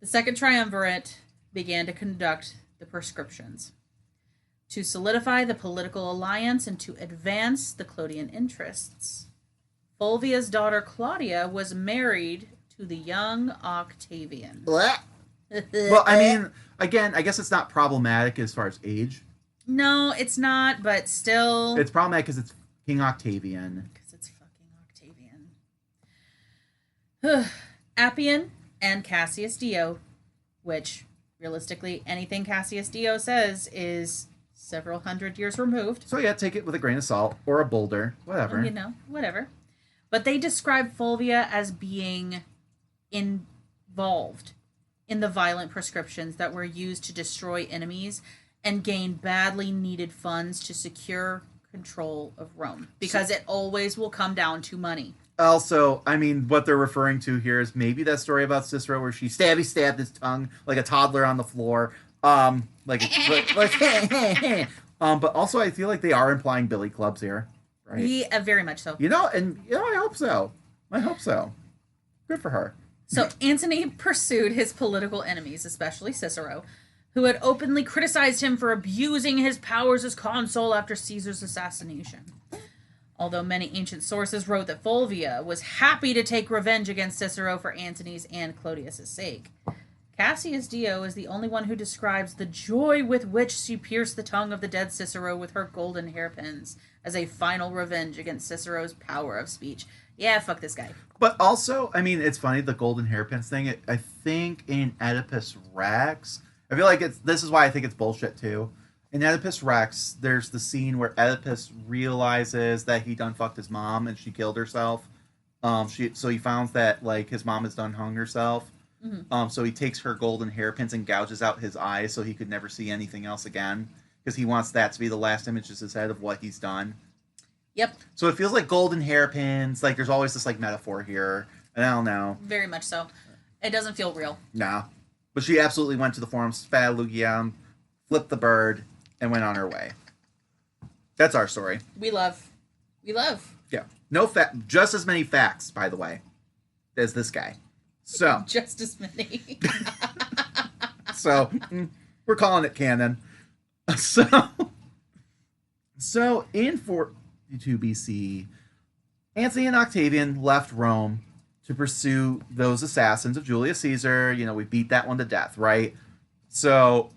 the second triumvirate began to conduct the proscriptions to solidify the political alliance and to advance the Clodian interests. Fulvia's daughter Claudia was married to the young Octavian. Well, I mean, again, I guess it's not problematic as far as age. No, it's not, but still. It's problematic because it's King Octavian. Because it's fucking Octavian. Appian and Cassius Dio, which, realistically, anything Cassius Dio says is several hundred years removed. So yeah, take it with a grain of salt or a boulder, whatever. You know, whatever. But they describe Fulvia as being involved in the violent proscriptions that were used to destroy enemies and gain badly needed funds to secure control of Rome. Because it always will come down to money. Also, I mean, what they're referring to here is maybe that story about Cicero where she stabbed his tongue like a toddler on the floor. But also I feel like they are implying billy clubs here, right? Yeah, very much so. I hope so. I hope so. Good for her. So Antony pursued his political enemies, especially Cicero, who had openly criticized him for abusing his powers as consul after Caesar's assassination. Although many ancient sources wrote that Fulvia was happy to take revenge against Cicero for Antony's and Clodius's sake. Cassius Dio is the only one who describes the joy with which she pierced the tongue of the dead Cicero with her golden hairpins as a final revenge against Cicero's power of speech. Yeah, fuck this guy. But also, I mean, it's funny, the golden hairpins thing. I think in Oedipus Rex, I feel like this is why I think it's bullshit too. In Oedipus Rex, there's the scene where Oedipus realizes that he done fucked his mom and she killed herself. So he found that like his mom has done hung herself. Mm-hmm. So he takes her golden hairpins and gouges out his eyes so he could never see anything else again because he wants that to be the last image in his head of what he's done. Yep. So it feels like golden hairpins. Like there's always this like metaphor here, and I don't know. Very much so. It doesn't feel real. Nah, but she absolutely went to the forum, spat Lugiam, flipped the bird, and went on her way. That's our story. We love. Yeah. No just as many facts, by the way, as this guy. So. Just as many. So, we're calling it canon. So in 42 BC, Antony and Octavian left Rome to pursue those assassins of Julius Caesar. You know, we beat that one to death, right? So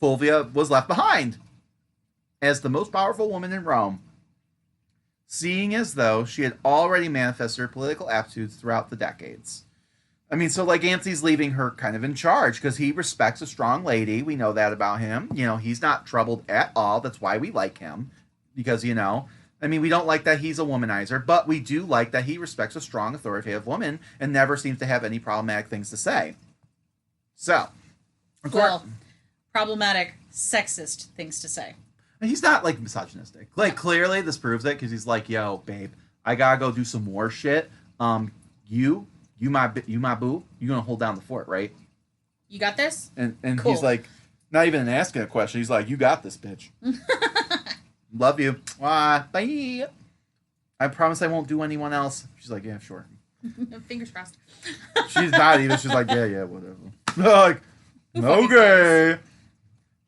Fulvia was left behind as the most powerful woman in Rome, seeing as though she had already manifested her political aptitudes throughout the decades. I mean, so like Antony's leaving her kind of in charge because he respects a strong lady. We know that about him. You know, he's not troubled at all. That's why we like him. Because, you know, I mean, we don't like that he's a womanizer, but we do like that he respects a strong, authoritative woman and never seems to have any problematic things to say. So, of course, problematic, sexist things to say. He's not, like, misogynistic. Like, clearly this proves it because he's like, yo, babe, I gotta go do some more shit. You my boo, you gonna hold down the fort, right? You got this? And cool. He's like, not even asking a question. He's like, you got this, bitch. Love you. Bye. I promise I won't do anyone else. She's like, yeah, sure. Fingers crossed. She's not even. She's like, yeah, whatever. Like, okay.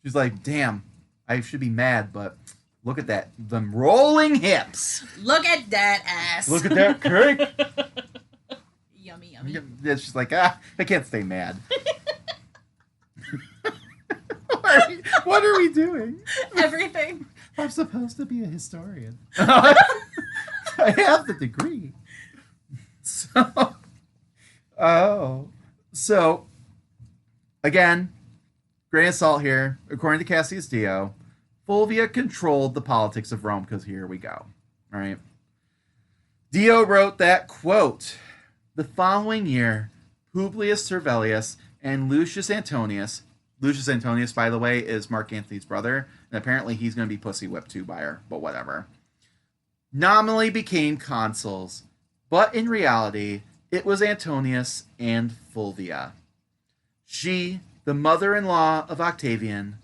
She's like, damn, I should be mad, but look at that. Them rolling hips. Look at that ass. Look at that cake. Yummy. Yeah, she's like, I can't stay mad. What are we doing? Everything. I'm supposed to be a historian. I have the degree. So, again, grain of salt here. According to Cassius Dio, Fulvia controlled the politics of Rome because here we go. All right. Dio wrote that, quote, the following year, Publius Servilius and Lucius Antonius, by the way, is Mark Antony's brother, and apparently he's going to be pussy whipped too by her, but whatever, nominally became consuls, but in reality, it was Antonius and Fulvia. She, the mother-in-law of Octavian,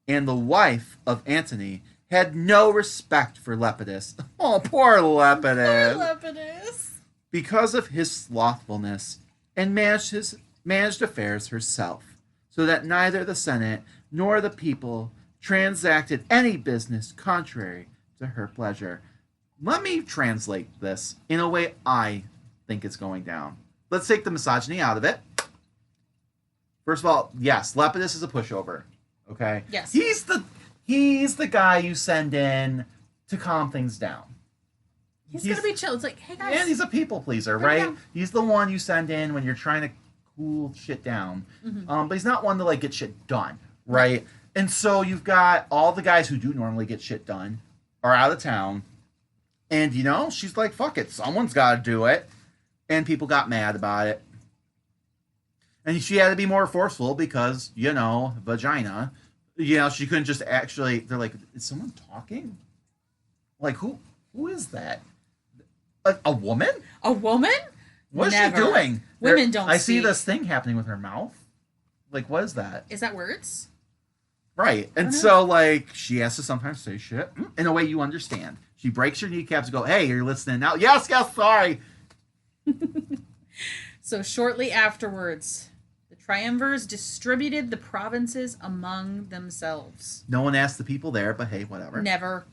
and the wife of Antony, had no respect for Lepidus. Oh, poor Lepidus. Poor Lepidus. Because of his slothfulness, and managed affairs herself, so that neither the Senate nor the people transacted any business contrary to her pleasure. Let me translate this in a way I think it's going down. Let's take the misogyny out of it. First of all, yes, Lepidus is a pushover. Okay? Yes. He's the guy you send in to calm things down. He's gonna be chill. It's like, hey guys. And he's a people pleaser, right? He's the one you send in when you're trying to cool shit down. Mm-hmm. But he's not one to like get shit done, right? And so you've got all the guys who do normally get shit done are out of town. And, you know, she's like, fuck it. Someone's got to do it. And people got mad about it. And she had to be more forceful because, you know, vagina. You know, she couldn't just actually... They're like, is someone talking? Like, who is that? A woman? A woman? What is Never. she doing? Women don't I see speak. this thing happening with her mouth. Like, what is that? Is that words? Right. And so, like, she has to sometimes say shit in a way you understand. She breaks your kneecaps and go, hey, you're listening now? Yes, sorry. So shortly afterwards, the triumvirs distributed the provinces among themselves. No one asked the people there, but hey, whatever. Never.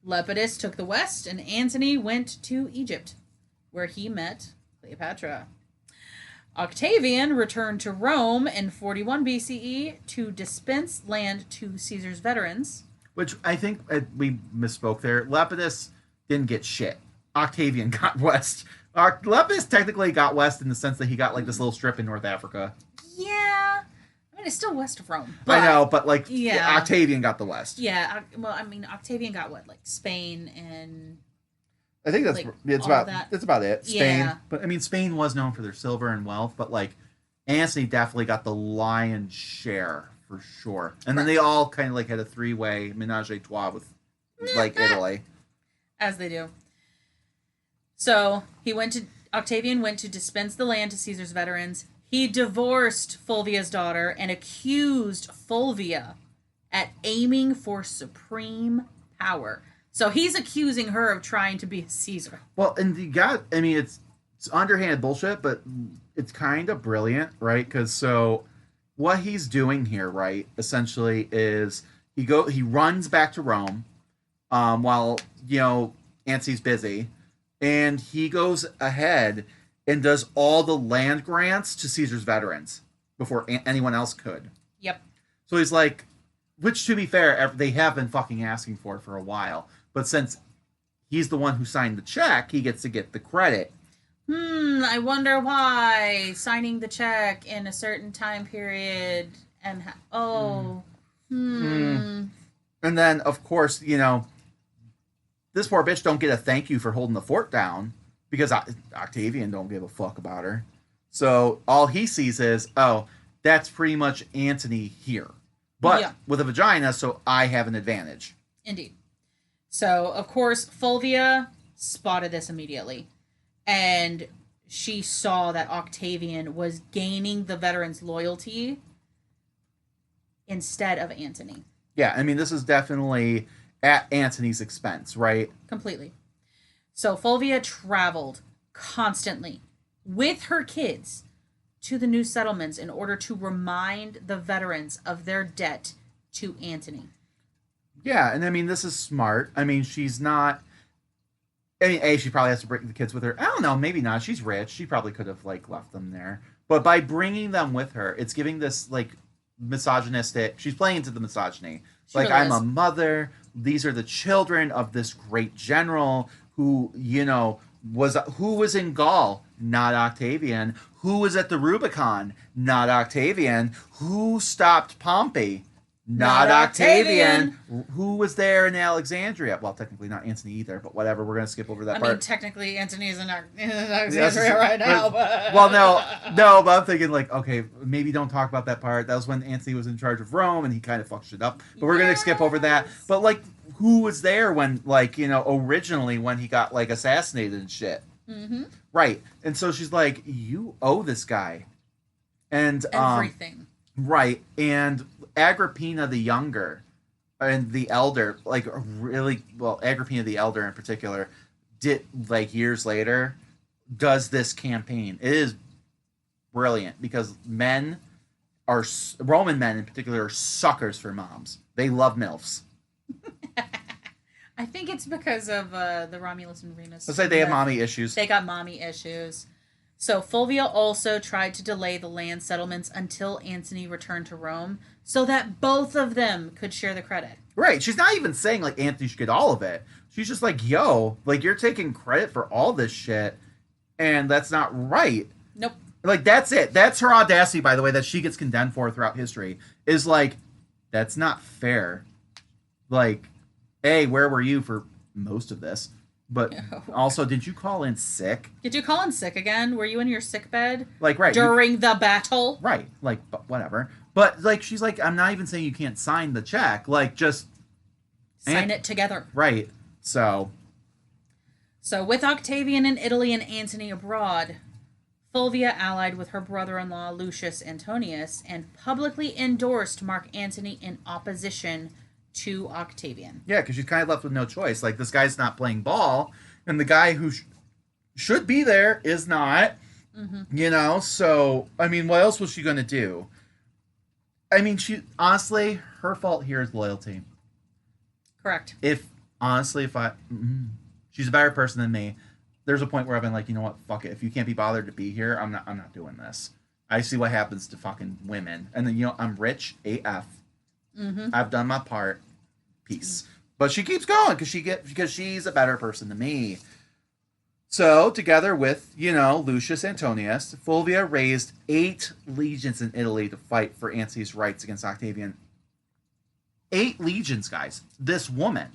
Lepidus took the west, and Antony went to Egypt, where he met Cleopatra. Octavian returned to Rome in 41 BCE to dispense land to Caesar's veterans. Which I think we misspoke there. Lepidus didn't get shit. Octavian got west. Lepidus technically got west in the sense that he got like this little strip in North Africa. Yeah. I mean, it's still west of Rome. But, I know, but like yeah. Octavian got the west. Yeah. Well, I mean, Octavian got what? Like Spain and... I think that's like, it's all about that. that's about it. Spain, Yeah. but I mean, Spain was known for their silver and wealth, but like Antony definitely got the lion's share for sure. And then they all kind of like had a three-way menage a trois with like Italy, as they do. So Octavian went to dispense the land to Caesar's veterans. He divorced Fulvia's daughter and accused Fulvia at aiming for supreme power. So he's accusing her of trying to be a Caesar. Well, and it's underhanded bullshit, but it's kind of brilliant, right? Because so what he's doing here, right, essentially is he runs back to Rome while, you know, Antony's busy, and he goes ahead and does all the land grants to Caesar's veterans before anyone else could. Yep. So he's like, which to be fair, they have been fucking asking for a while. But since he's the one who signed the check, he gets to get the credit. I wonder why signing the check in a certain time period and And then, of course, this poor bitch don't get a thank you for holding the fort down because Octavian don't give a fuck about her. So all he sees is, oh, that's pretty much Antony here. But with a vagina, so I have an advantage. Indeed. So, of course, Fulvia spotted this immediately. And she saw that Octavian was gaining the veterans' loyalty instead of Antony. Yeah, I mean, this is definitely at Antony's expense, right? Completely. So Fulvia traveled constantly with her kids to the new settlements in order to remind the veterans of their debt to Antony. Yeah, and I mean, this is smart. I mean, she's not... I mean, she probably has to bring the kids with her. I don't know, maybe not. She's rich. She probably could have, left them there. But by bringing them with her, it's giving this, misogynistic... She's playing into the misogyny. Really I'm is. a mother. These are the children of this great general who, who was in Gaul? Not Octavian. Who was at the Rubicon? Not Octavian. Who stopped Pompey? Not Octavian. Who was there in Alexandria? Well, technically not Antony either, but whatever. We're going to skip over that part. I mean, technically Antony's in Alexandria right now. But... Well, no, but I'm thinking okay, maybe don't talk about that part. That was when Antony was in charge of Rome and he kind of fucked shit up. But we're going to skip over that. But who was there when originally when he got assassinated and shit? Mm-hmm. Right. And so she's like, you owe this guy. And everything. Right. And Agrippina the Younger and the Elder, Agrippina the Elder in particular, did years later, does this campaign. It is brilliant because Roman men in particular are suckers for moms. They love MILFs. I think it's because of the Romulus and Remus. Let's say they have mommy issues. They got mommy issues. So Fulvia also tried to delay the land settlements until Antony returned to Rome so that both of them could share the credit. Right. She's not even saying Antony should get all of it. She's just yo, you're taking credit for all this shit and that's not right. Nope. That's it. That's her audacity, by the way, that she gets condemned for throughout history is that's not fair. A, where were you for most of this? But also, did you call in sick? Did you call in sick again? Were you in your sick bed? Right. During the battle? Right. But whatever. But, she's I'm not even saying you can't sign the check. Just... Sign it together. Right. So with Octavian in Italy and Antony abroad, Fulvia allied with her brother-in-law Lucius Antonius and publicly endorsed Mark Antony in opposition to Octavian. Yeah, because she's kind of left with no choice. This guy's not playing ball, and the guy who should be there is not. Mm-hmm. So, I mean, what else was she going to do? I mean, honestly, her fault here is loyalty. Correct. She's a better person than me. There's a point where I've been you know what, fuck it. If you can't be bothered to be here, I'm not doing this. I see what happens to fucking women. And then, I'm rich AF. Mm-hmm. I've done my part. Peace. But she keeps going because she's a better person than me. So, together with, Lucius Antonius, Fulvia raised 8 legions in Italy to fight for Antony's rights against Octavian. 8 legions, guys. This woman.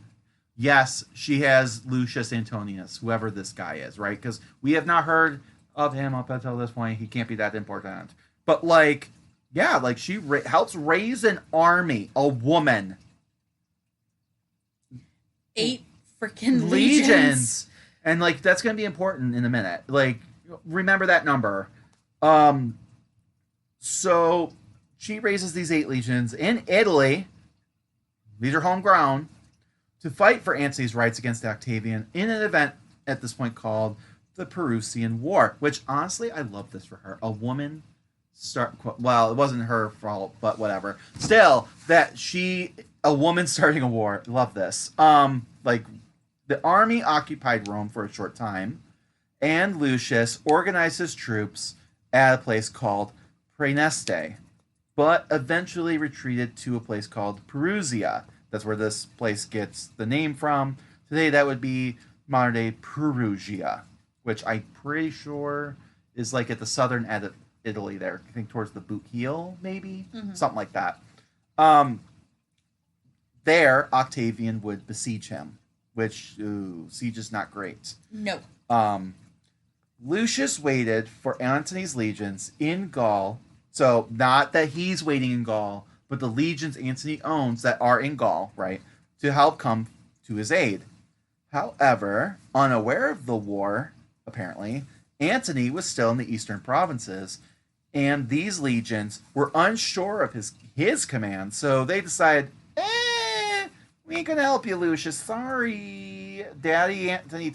Yes, she has Lucius Antonius, whoever this guy is, right? Because we have not heard of him up until this point. He can't be that important. But, she helps raise an army, a woman. 8 freaking legions. And, that's going to be important in a minute. Remember that number. So, she raises these 8 legions in Italy. These are homegrown. To fight for Antony's rights against Octavian in an event at this point called the Perusian War. Which, honestly, I love this for her. A woman... Well, it wasn't her fault, but whatever. Still, a woman starting a war. Love this. The army occupied Rome for a short time, and Lucius organized his troops at a place called Praeneste, but eventually retreated to a place called Perusia. That's where this place gets the name from. Today, that would be modern day Perugia, which I'm pretty sure is like at the southern end of Italy there. I think towards the boot heel, maybe? Something like that. There, Octavian would besiege him, which, siege is not great. No. Lucius waited for Antony's legions in Gaul. So, not that he's waiting in Gaul, but the legions Antony owns that are in Gaul, right, to help come to his aid. However, unaware of the war, apparently, Antony was still in the eastern provinces, and these legions were unsure of his command, so they decided, we ain't gonna help you, Lucius. Sorry. Daddy Antony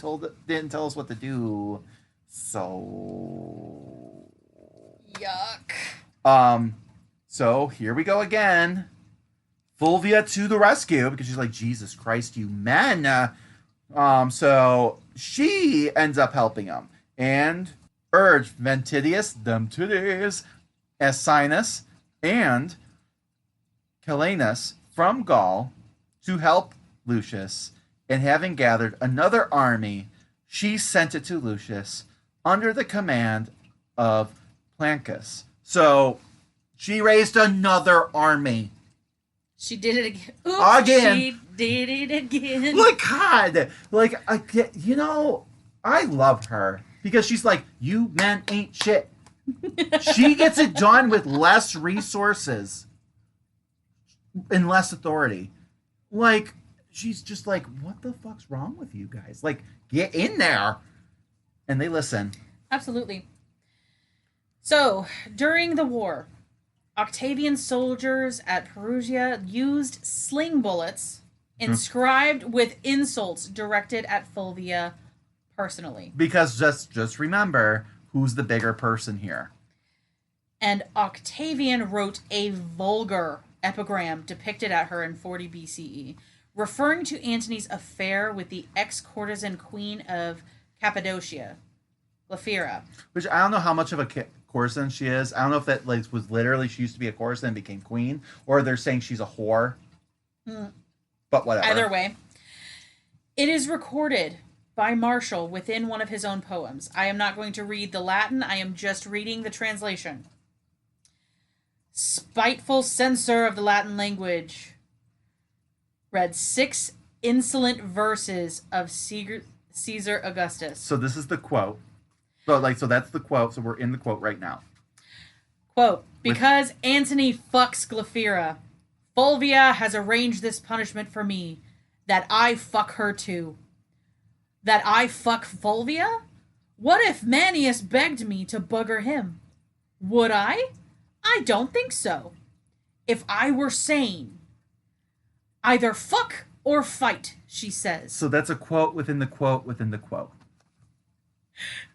didn't tell us what to do. So... Yuck. So here we go again. Fulvia to the rescue, because she's like, Jesus Christ, you men. So she ends up helping him and urged Ventidius, Asinius, and Calenus from Gaul to help Lucius, and having gathered another army, she sent it to Lucius under the command of Plancus. So she raised another army. She did it again. Oops, Again. She did it again. Like, God, like, I love her because she's like, you men ain't shit. She gets it done with less resources and less authority. Like, she's just like, what the fuck's wrong with you guys? Like, get in there. And they listen. Absolutely. So, during the war, Octavian's soldiers at Perugia used sling bullets inscribed with insults directed at Fulvia personally. Because just remember, who's the bigger person here? And Octavian wrote a vulgar epigram depicted at her in 40 BCE, referring to Antony's affair with the ex-courtesan queen of Cappadocia, Glaphyra. Which I don't know how much of a courtesan she is. I don't know if that like was literally she used to be a courtesan and became queen, or they're saying she's a whore. But whatever. Either way, it is recorded by Martial within one of his own poems. I am not going to read the Latin. I am just reading the translation. Spiteful censor of the Latin language read 6 insolent verses of Caesar Augustus. So this is the quote. So that's the quote. So we're in the quote right now. Quote, because Antony fucks Glaphyra, Fulvia has arranged this punishment for me, that I fuck her too. That I fuck Fulvia? What if Manius begged me to bugger him? Would I? I don't think so. If I were sane. Either fuck or fight, she says. So that's a quote within the quote within the quote.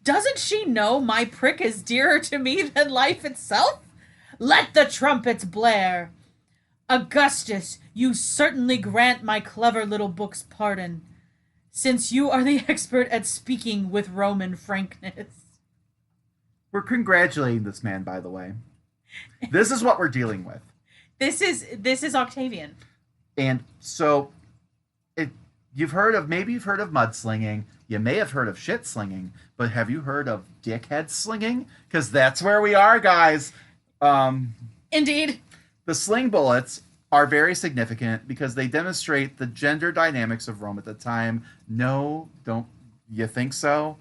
Doesn't she know my prick is dearer to me than life itself? Let the trumpets blare. Augustus, you certainly grant my clever little book's pardon, since you are the expert at speaking with Roman frankness. We're congratulating this man, by the way. This is what we're dealing with. This is Octavian. And so maybe you've heard of mudslinging. You may have heard of shit slinging, but have you heard of dickhead slinging? Because that's where we are, guys. Indeed. The sling bullets are very significant because they demonstrate the gender dynamics of Rome at the time. No, don't you think so?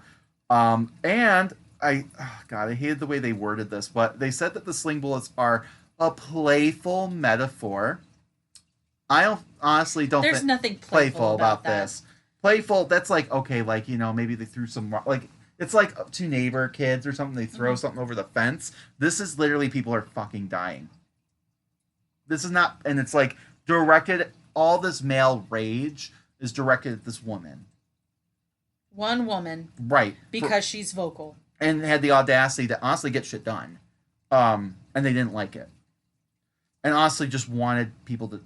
And I hated the way they worded this, but they said that the sling bullets are a playful metaphor. I honestly don't There's think nothing playful about this. Playful, that's like, okay, like, maybe they threw some, like, it's like two neighbor kids or something, they throw something over the fence. This is literally people are fucking dying. This is not, and it's like directed, all this male rage is directed at this woman. One woman. Right. Because she's vocal. And had the audacity to honestly get shit done. And they didn't like it. And honestly just wanted people to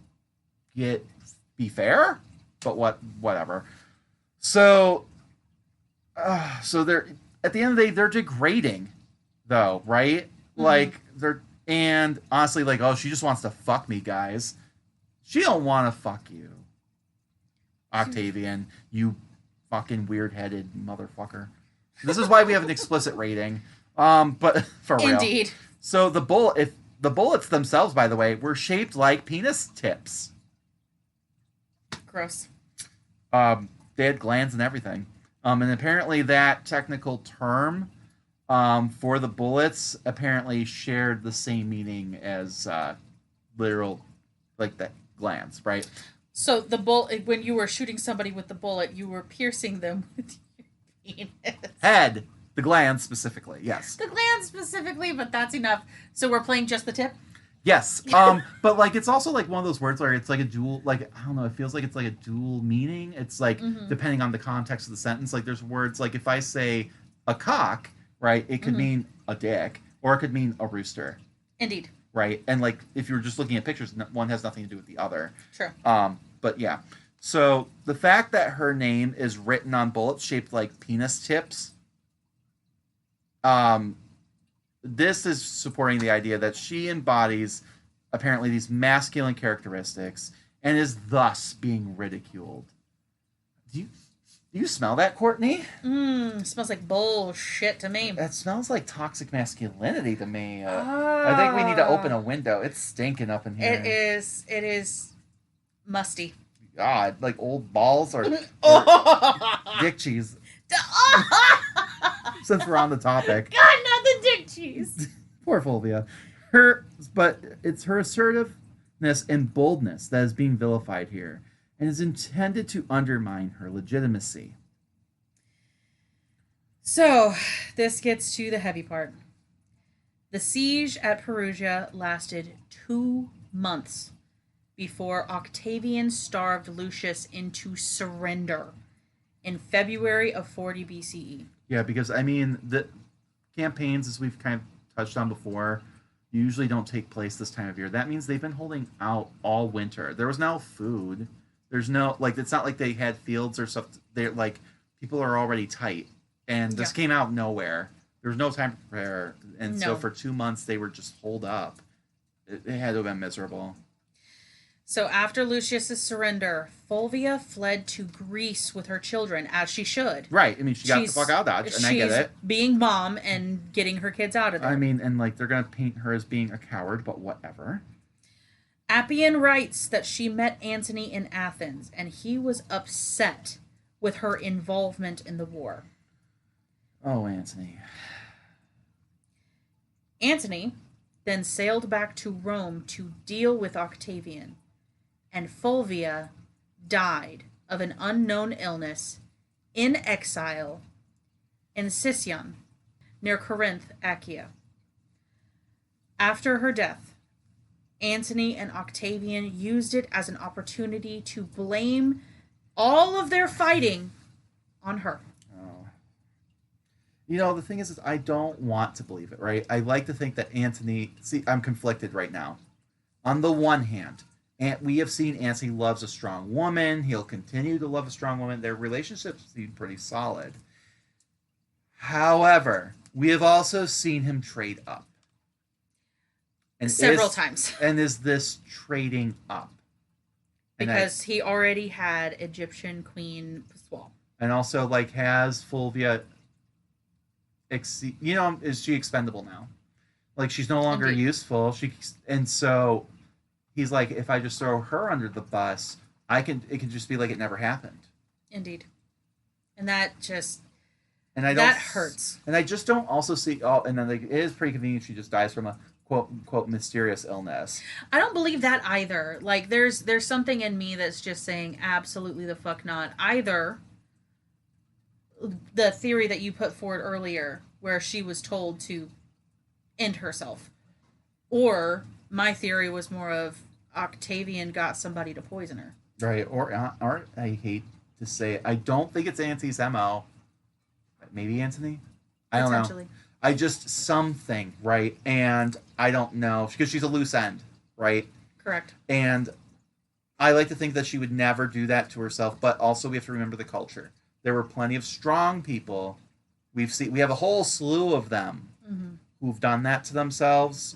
be fair, but whatever. So there, at the end of the day, they're degrading, though, right? Like, and honestly, like, oh, she just wants to fuck me, guys. She don't want to fuck you, Octavian, you fucking weird-headed motherfucker. This is why we have an explicit rating. But for real. Indeed. So the bullets themselves, by the way, were shaped like penis tips. Gross. They had glands and everything. And apparently that technical term for the bullets apparently shared the same meaning as literal, like the glands, right? So the bullet, when you were shooting somebody with the bullet, you were piercing them with your penis. Head. The glands specifically, yes. The glands specifically, but that's enough. So we're playing just the tip? Yes. But like it's also like one of those words where it's like a dual, like I don't know, it feels like it's like a dual meaning. It's like depending on the context of the sentence, like there's words like if I say a cock, right, it could mean a dick or it could mean a rooster. Indeed. Right? And like if you're just looking at pictures, one has nothing to do with the other. Sure. But yeah. So the fact that her name is written on bullets shaped like penis tips, this is supporting the idea that she embodies apparently these masculine characteristics and is thus being ridiculed. Do you smell that, Courtney? Smells like bullshit to me. That smells like toxic masculinity to me. I think we need to open a window. It's stinking up in here. It is musty. God, like old balls or dick cheese. Since we're on the topic. God, not the dick cheese. Poor Fulvia. But it's her assertiveness and boldness that is being vilified here and is intended to undermine her legitimacy. So, this gets to the heavy part. The siege at Perugia lasted 2 months before Octavian starved Lucius into surrender in February of 40 BCE. Yeah, because, I mean, the campaigns, as we've kind of touched on before, usually don't take place this time of year. That means they've been holding out all winter. There was no food. There's no, like, it's not like they had fields or stuff. They're, like, people are already tight. And this came out of nowhere. There was no time to prepare. And so for 2 months, they were just holed up. It had to have been miserable. So after Lucius's surrender, Fulvia fled to Greece with her children, as she should. Right. I mean, she got the fuck out of Dodge, and I get it. She's being mom and getting her kids out of there. I mean, and, like, they're going to paint her as being a coward, but whatever. Appian writes that she met Antony in Athens, and he was upset with her involvement in the war. Oh, Antony. Antony then sailed back to Rome to deal with Octavian, and Fulvia died of an unknown illness in exile in Sicyon, near Corinth, Achaia. After her death, Antony and Octavian used it as an opportunity to blame all of their fighting on her. Oh. You know, the thing is I don't want to believe it, right? I like to think that Antony... See, I'm conflicted right now. On the one hand, we have seen Antony loves a strong woman. He'll continue to love a strong woman. Their relationship seemed pretty solid. However, we have also seen him trade up. And Several times. And is this trading up? Because he already had Egyptian Queen Pasquale. And also, like, has Fulvia... is she expendable now? Like, she's no longer useful. And so... He's like, if I just throw her under the bus, it can just be like it never happened. Indeed. And that just... that hurts. And I just don't also see... and then like, it is pretty convenient she just dies from a quote-unquote mysterious illness. I don't believe that either. Like, there's something in me that's just saying absolutely the fuck not. Either the theory that you put forward earlier, where she was told to end herself, or... My theory was more of Octavian got somebody to poison her. Right, or I hate to say it, I don't think it's Antony's MO. Maybe Antony? I don't know. I just something, right? And I don't know, because she's a loose end, right? Correct. And I like to think that she would never do that to herself, but also we have to remember the culture. There were plenty of strong people We have a whole slew of them who've done that to themselves.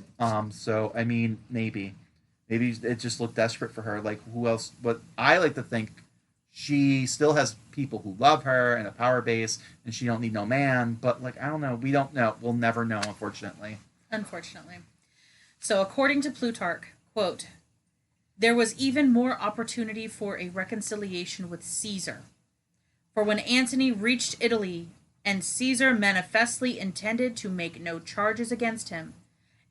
So I mean, maybe it just looked desperate for her. Like, who else? But I like to think she still has people who love her and a power base, and she don't need no man. But like, I don't know. We don't know. We'll never know, unfortunately. Unfortunately. So according to Plutarch, quote, there was even more opportunity for a reconciliation with Caesar. For when Antony reached Italy, and Caesar manifestly intended to make no charges against him,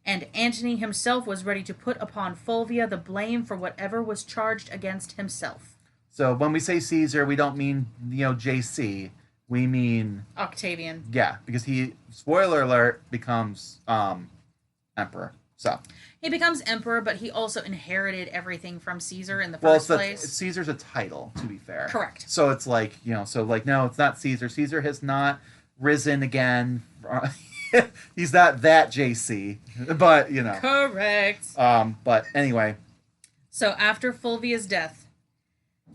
and Antony himself was ready to put upon Fulvia the blame for whatever was charged against himself. So when we say Caesar, we don't mean, JC. We mean Octavian. Yeah, because he, spoiler alert, becomes emperor. So He becomes emperor, but he also inherited everything from Caesar in the first place. Caesar's a title, to be fair. Correct. So it's like, no, it's not Caesar. Caesar has not risen again. He's not that JC, but Correct. But anyway. So after Fulvia's death,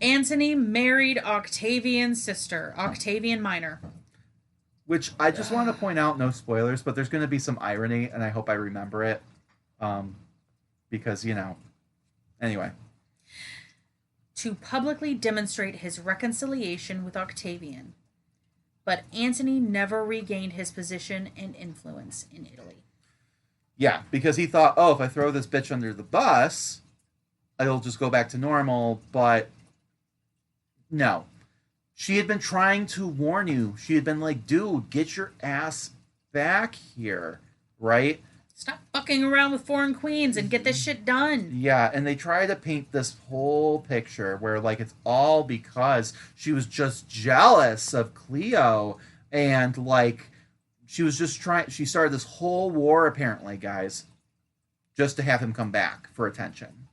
Antony married Octavian's sister, Octavian Minor. Which I just want to point out, no spoilers, but there's going to be some irony, and I hope I remember it. Because, anyway. To publicly demonstrate his reconciliation with Octavian. But Antony never regained his position and influence in Italy. Yeah, because he thought, oh, if I throw this bitch under the bus, it'll just go back to normal, but no. She had been trying to warn you. She had been like, dude, get your ass back here, right? Stop fucking around with foreign queens and get this shit done. Yeah, and they try to paint this whole picture where, like, it's all because she was just jealous of Cleo, and, like, she was just she started this whole war, apparently, guys, just to have him come back for attention.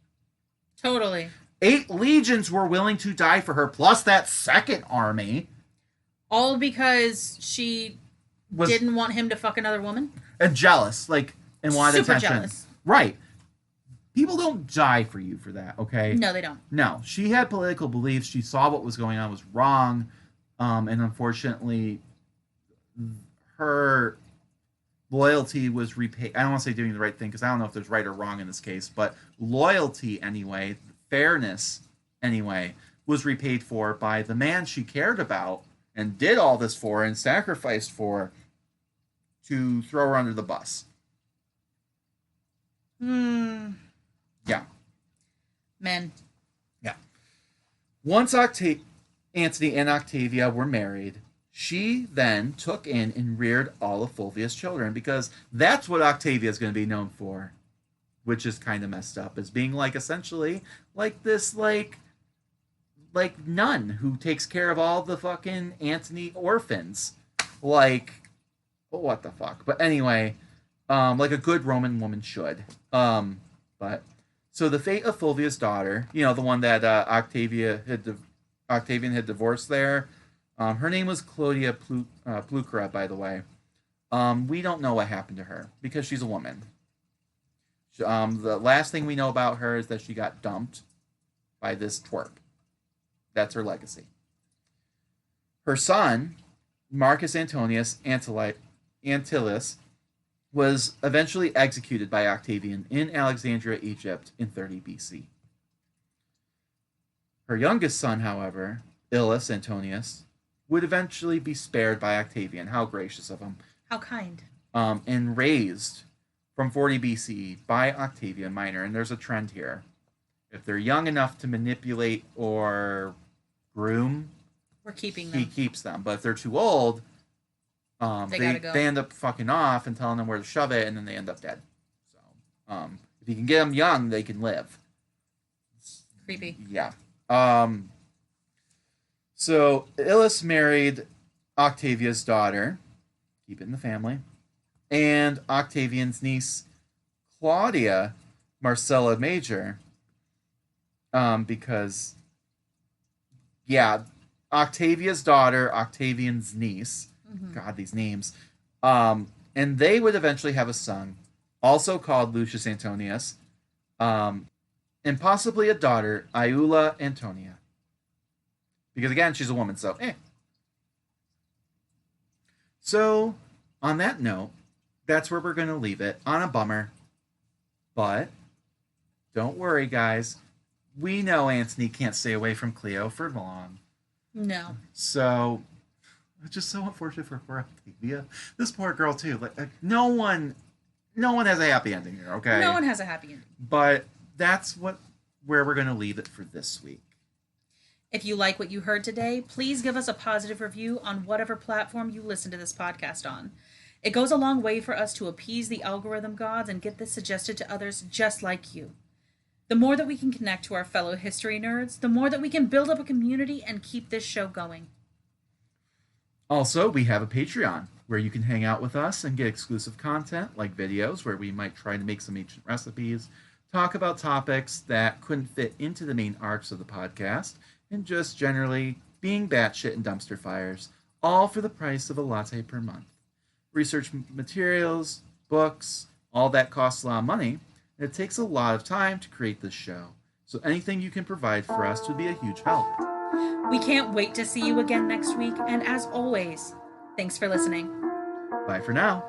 Totally. 8 legions were willing to die for her, plus that second army. All because she didn't want him to fuck another woman? And jealous, like, and wanted Super attention. jealous. Right. People don't die for you for that, okay? No, they don't. No. She had political beliefs. She saw what was going on was wrong. And unfortunately, her loyalty was repaid. I don't want to say doing the right thing, because I don't know if there's right or wrong in this case, but loyalty anyway, fairness anyway, was repaid for by the man she cared about and did all this for and sacrificed for, to throw her under the bus. Yeah. Men. Yeah. Once Antony and Octavia were married, she then took in and reared all of Fulvia's children, because that's what Octavia is going to be known for, which is kind of messed up, as being like essentially like this like nun who takes care of all the fucking Antony orphans. Like, what the fuck? But anyway, like a good Roman woman should. But so the fate of Fulvia's daughter, the one that Octavian had divorced there, her name was Claudia Plucra, by the way. We don't know what happened to her because she's a woman. The last thing we know about her is that she got dumped by this twerp. That's her legacy. Her son, Marcus Antonius Antillus, was eventually executed by Octavian in Alexandria, Egypt in 30 BC. Her youngest son, however, Illus Antonius, would eventually be spared by Octavian. How gracious of him. How kind. And raised from 40 BC by Octavian Minor. And there's a trend here. If they're young enough to manipulate or groom, we're keeping them. He keeps them. But if they're too old, they gotta go. They end up fucking off and telling them where to shove it, and then they end up dead. So, if you can get them young, they can live. Creepy. Yeah. So Illus married Octavia's daughter, keep it in the family, and Octavian's niece, Claudia Marcella Major, because, yeah, Octavia's daughter, Octavian's niece, God, these names, and they would eventually have a son, also called Lucius Antonius, and possibly a daughter, Iula Antonia. Because again, she's a woman, so So, on that note, that's where we're going to leave it, on a bummer. But don't worry, guys. We know Antony can't stay away from Cleo for long. No. So, it's just so unfortunate for poor Octavia. This poor girl, too. Like no one has a happy ending here, okay? No one has a happy ending. But that's where we're going to leave it for this week. If you like what you heard today, please give us a positive review on whatever platform you listen to this podcast on. It goes a long way for us to appease the algorithm gods and get this suggested to others just like you. The more that we can connect to our fellow history nerds, the more that we can build up a community and keep this show going. Also, we have a Patreon where you can hang out with us and get exclusive content like videos where we might try to make some ancient recipes, talk about topics that couldn't fit into the main arcs of the podcast, and just generally being batshit and dumpster fires, all for the price of a latte per month. Research materials, books, all that costs a lot of money, and it takes a lot of time to create this show. So anything you can provide for us would be a huge help. We can't wait to see you again next week, and as always, thanks for listening. Bye for now.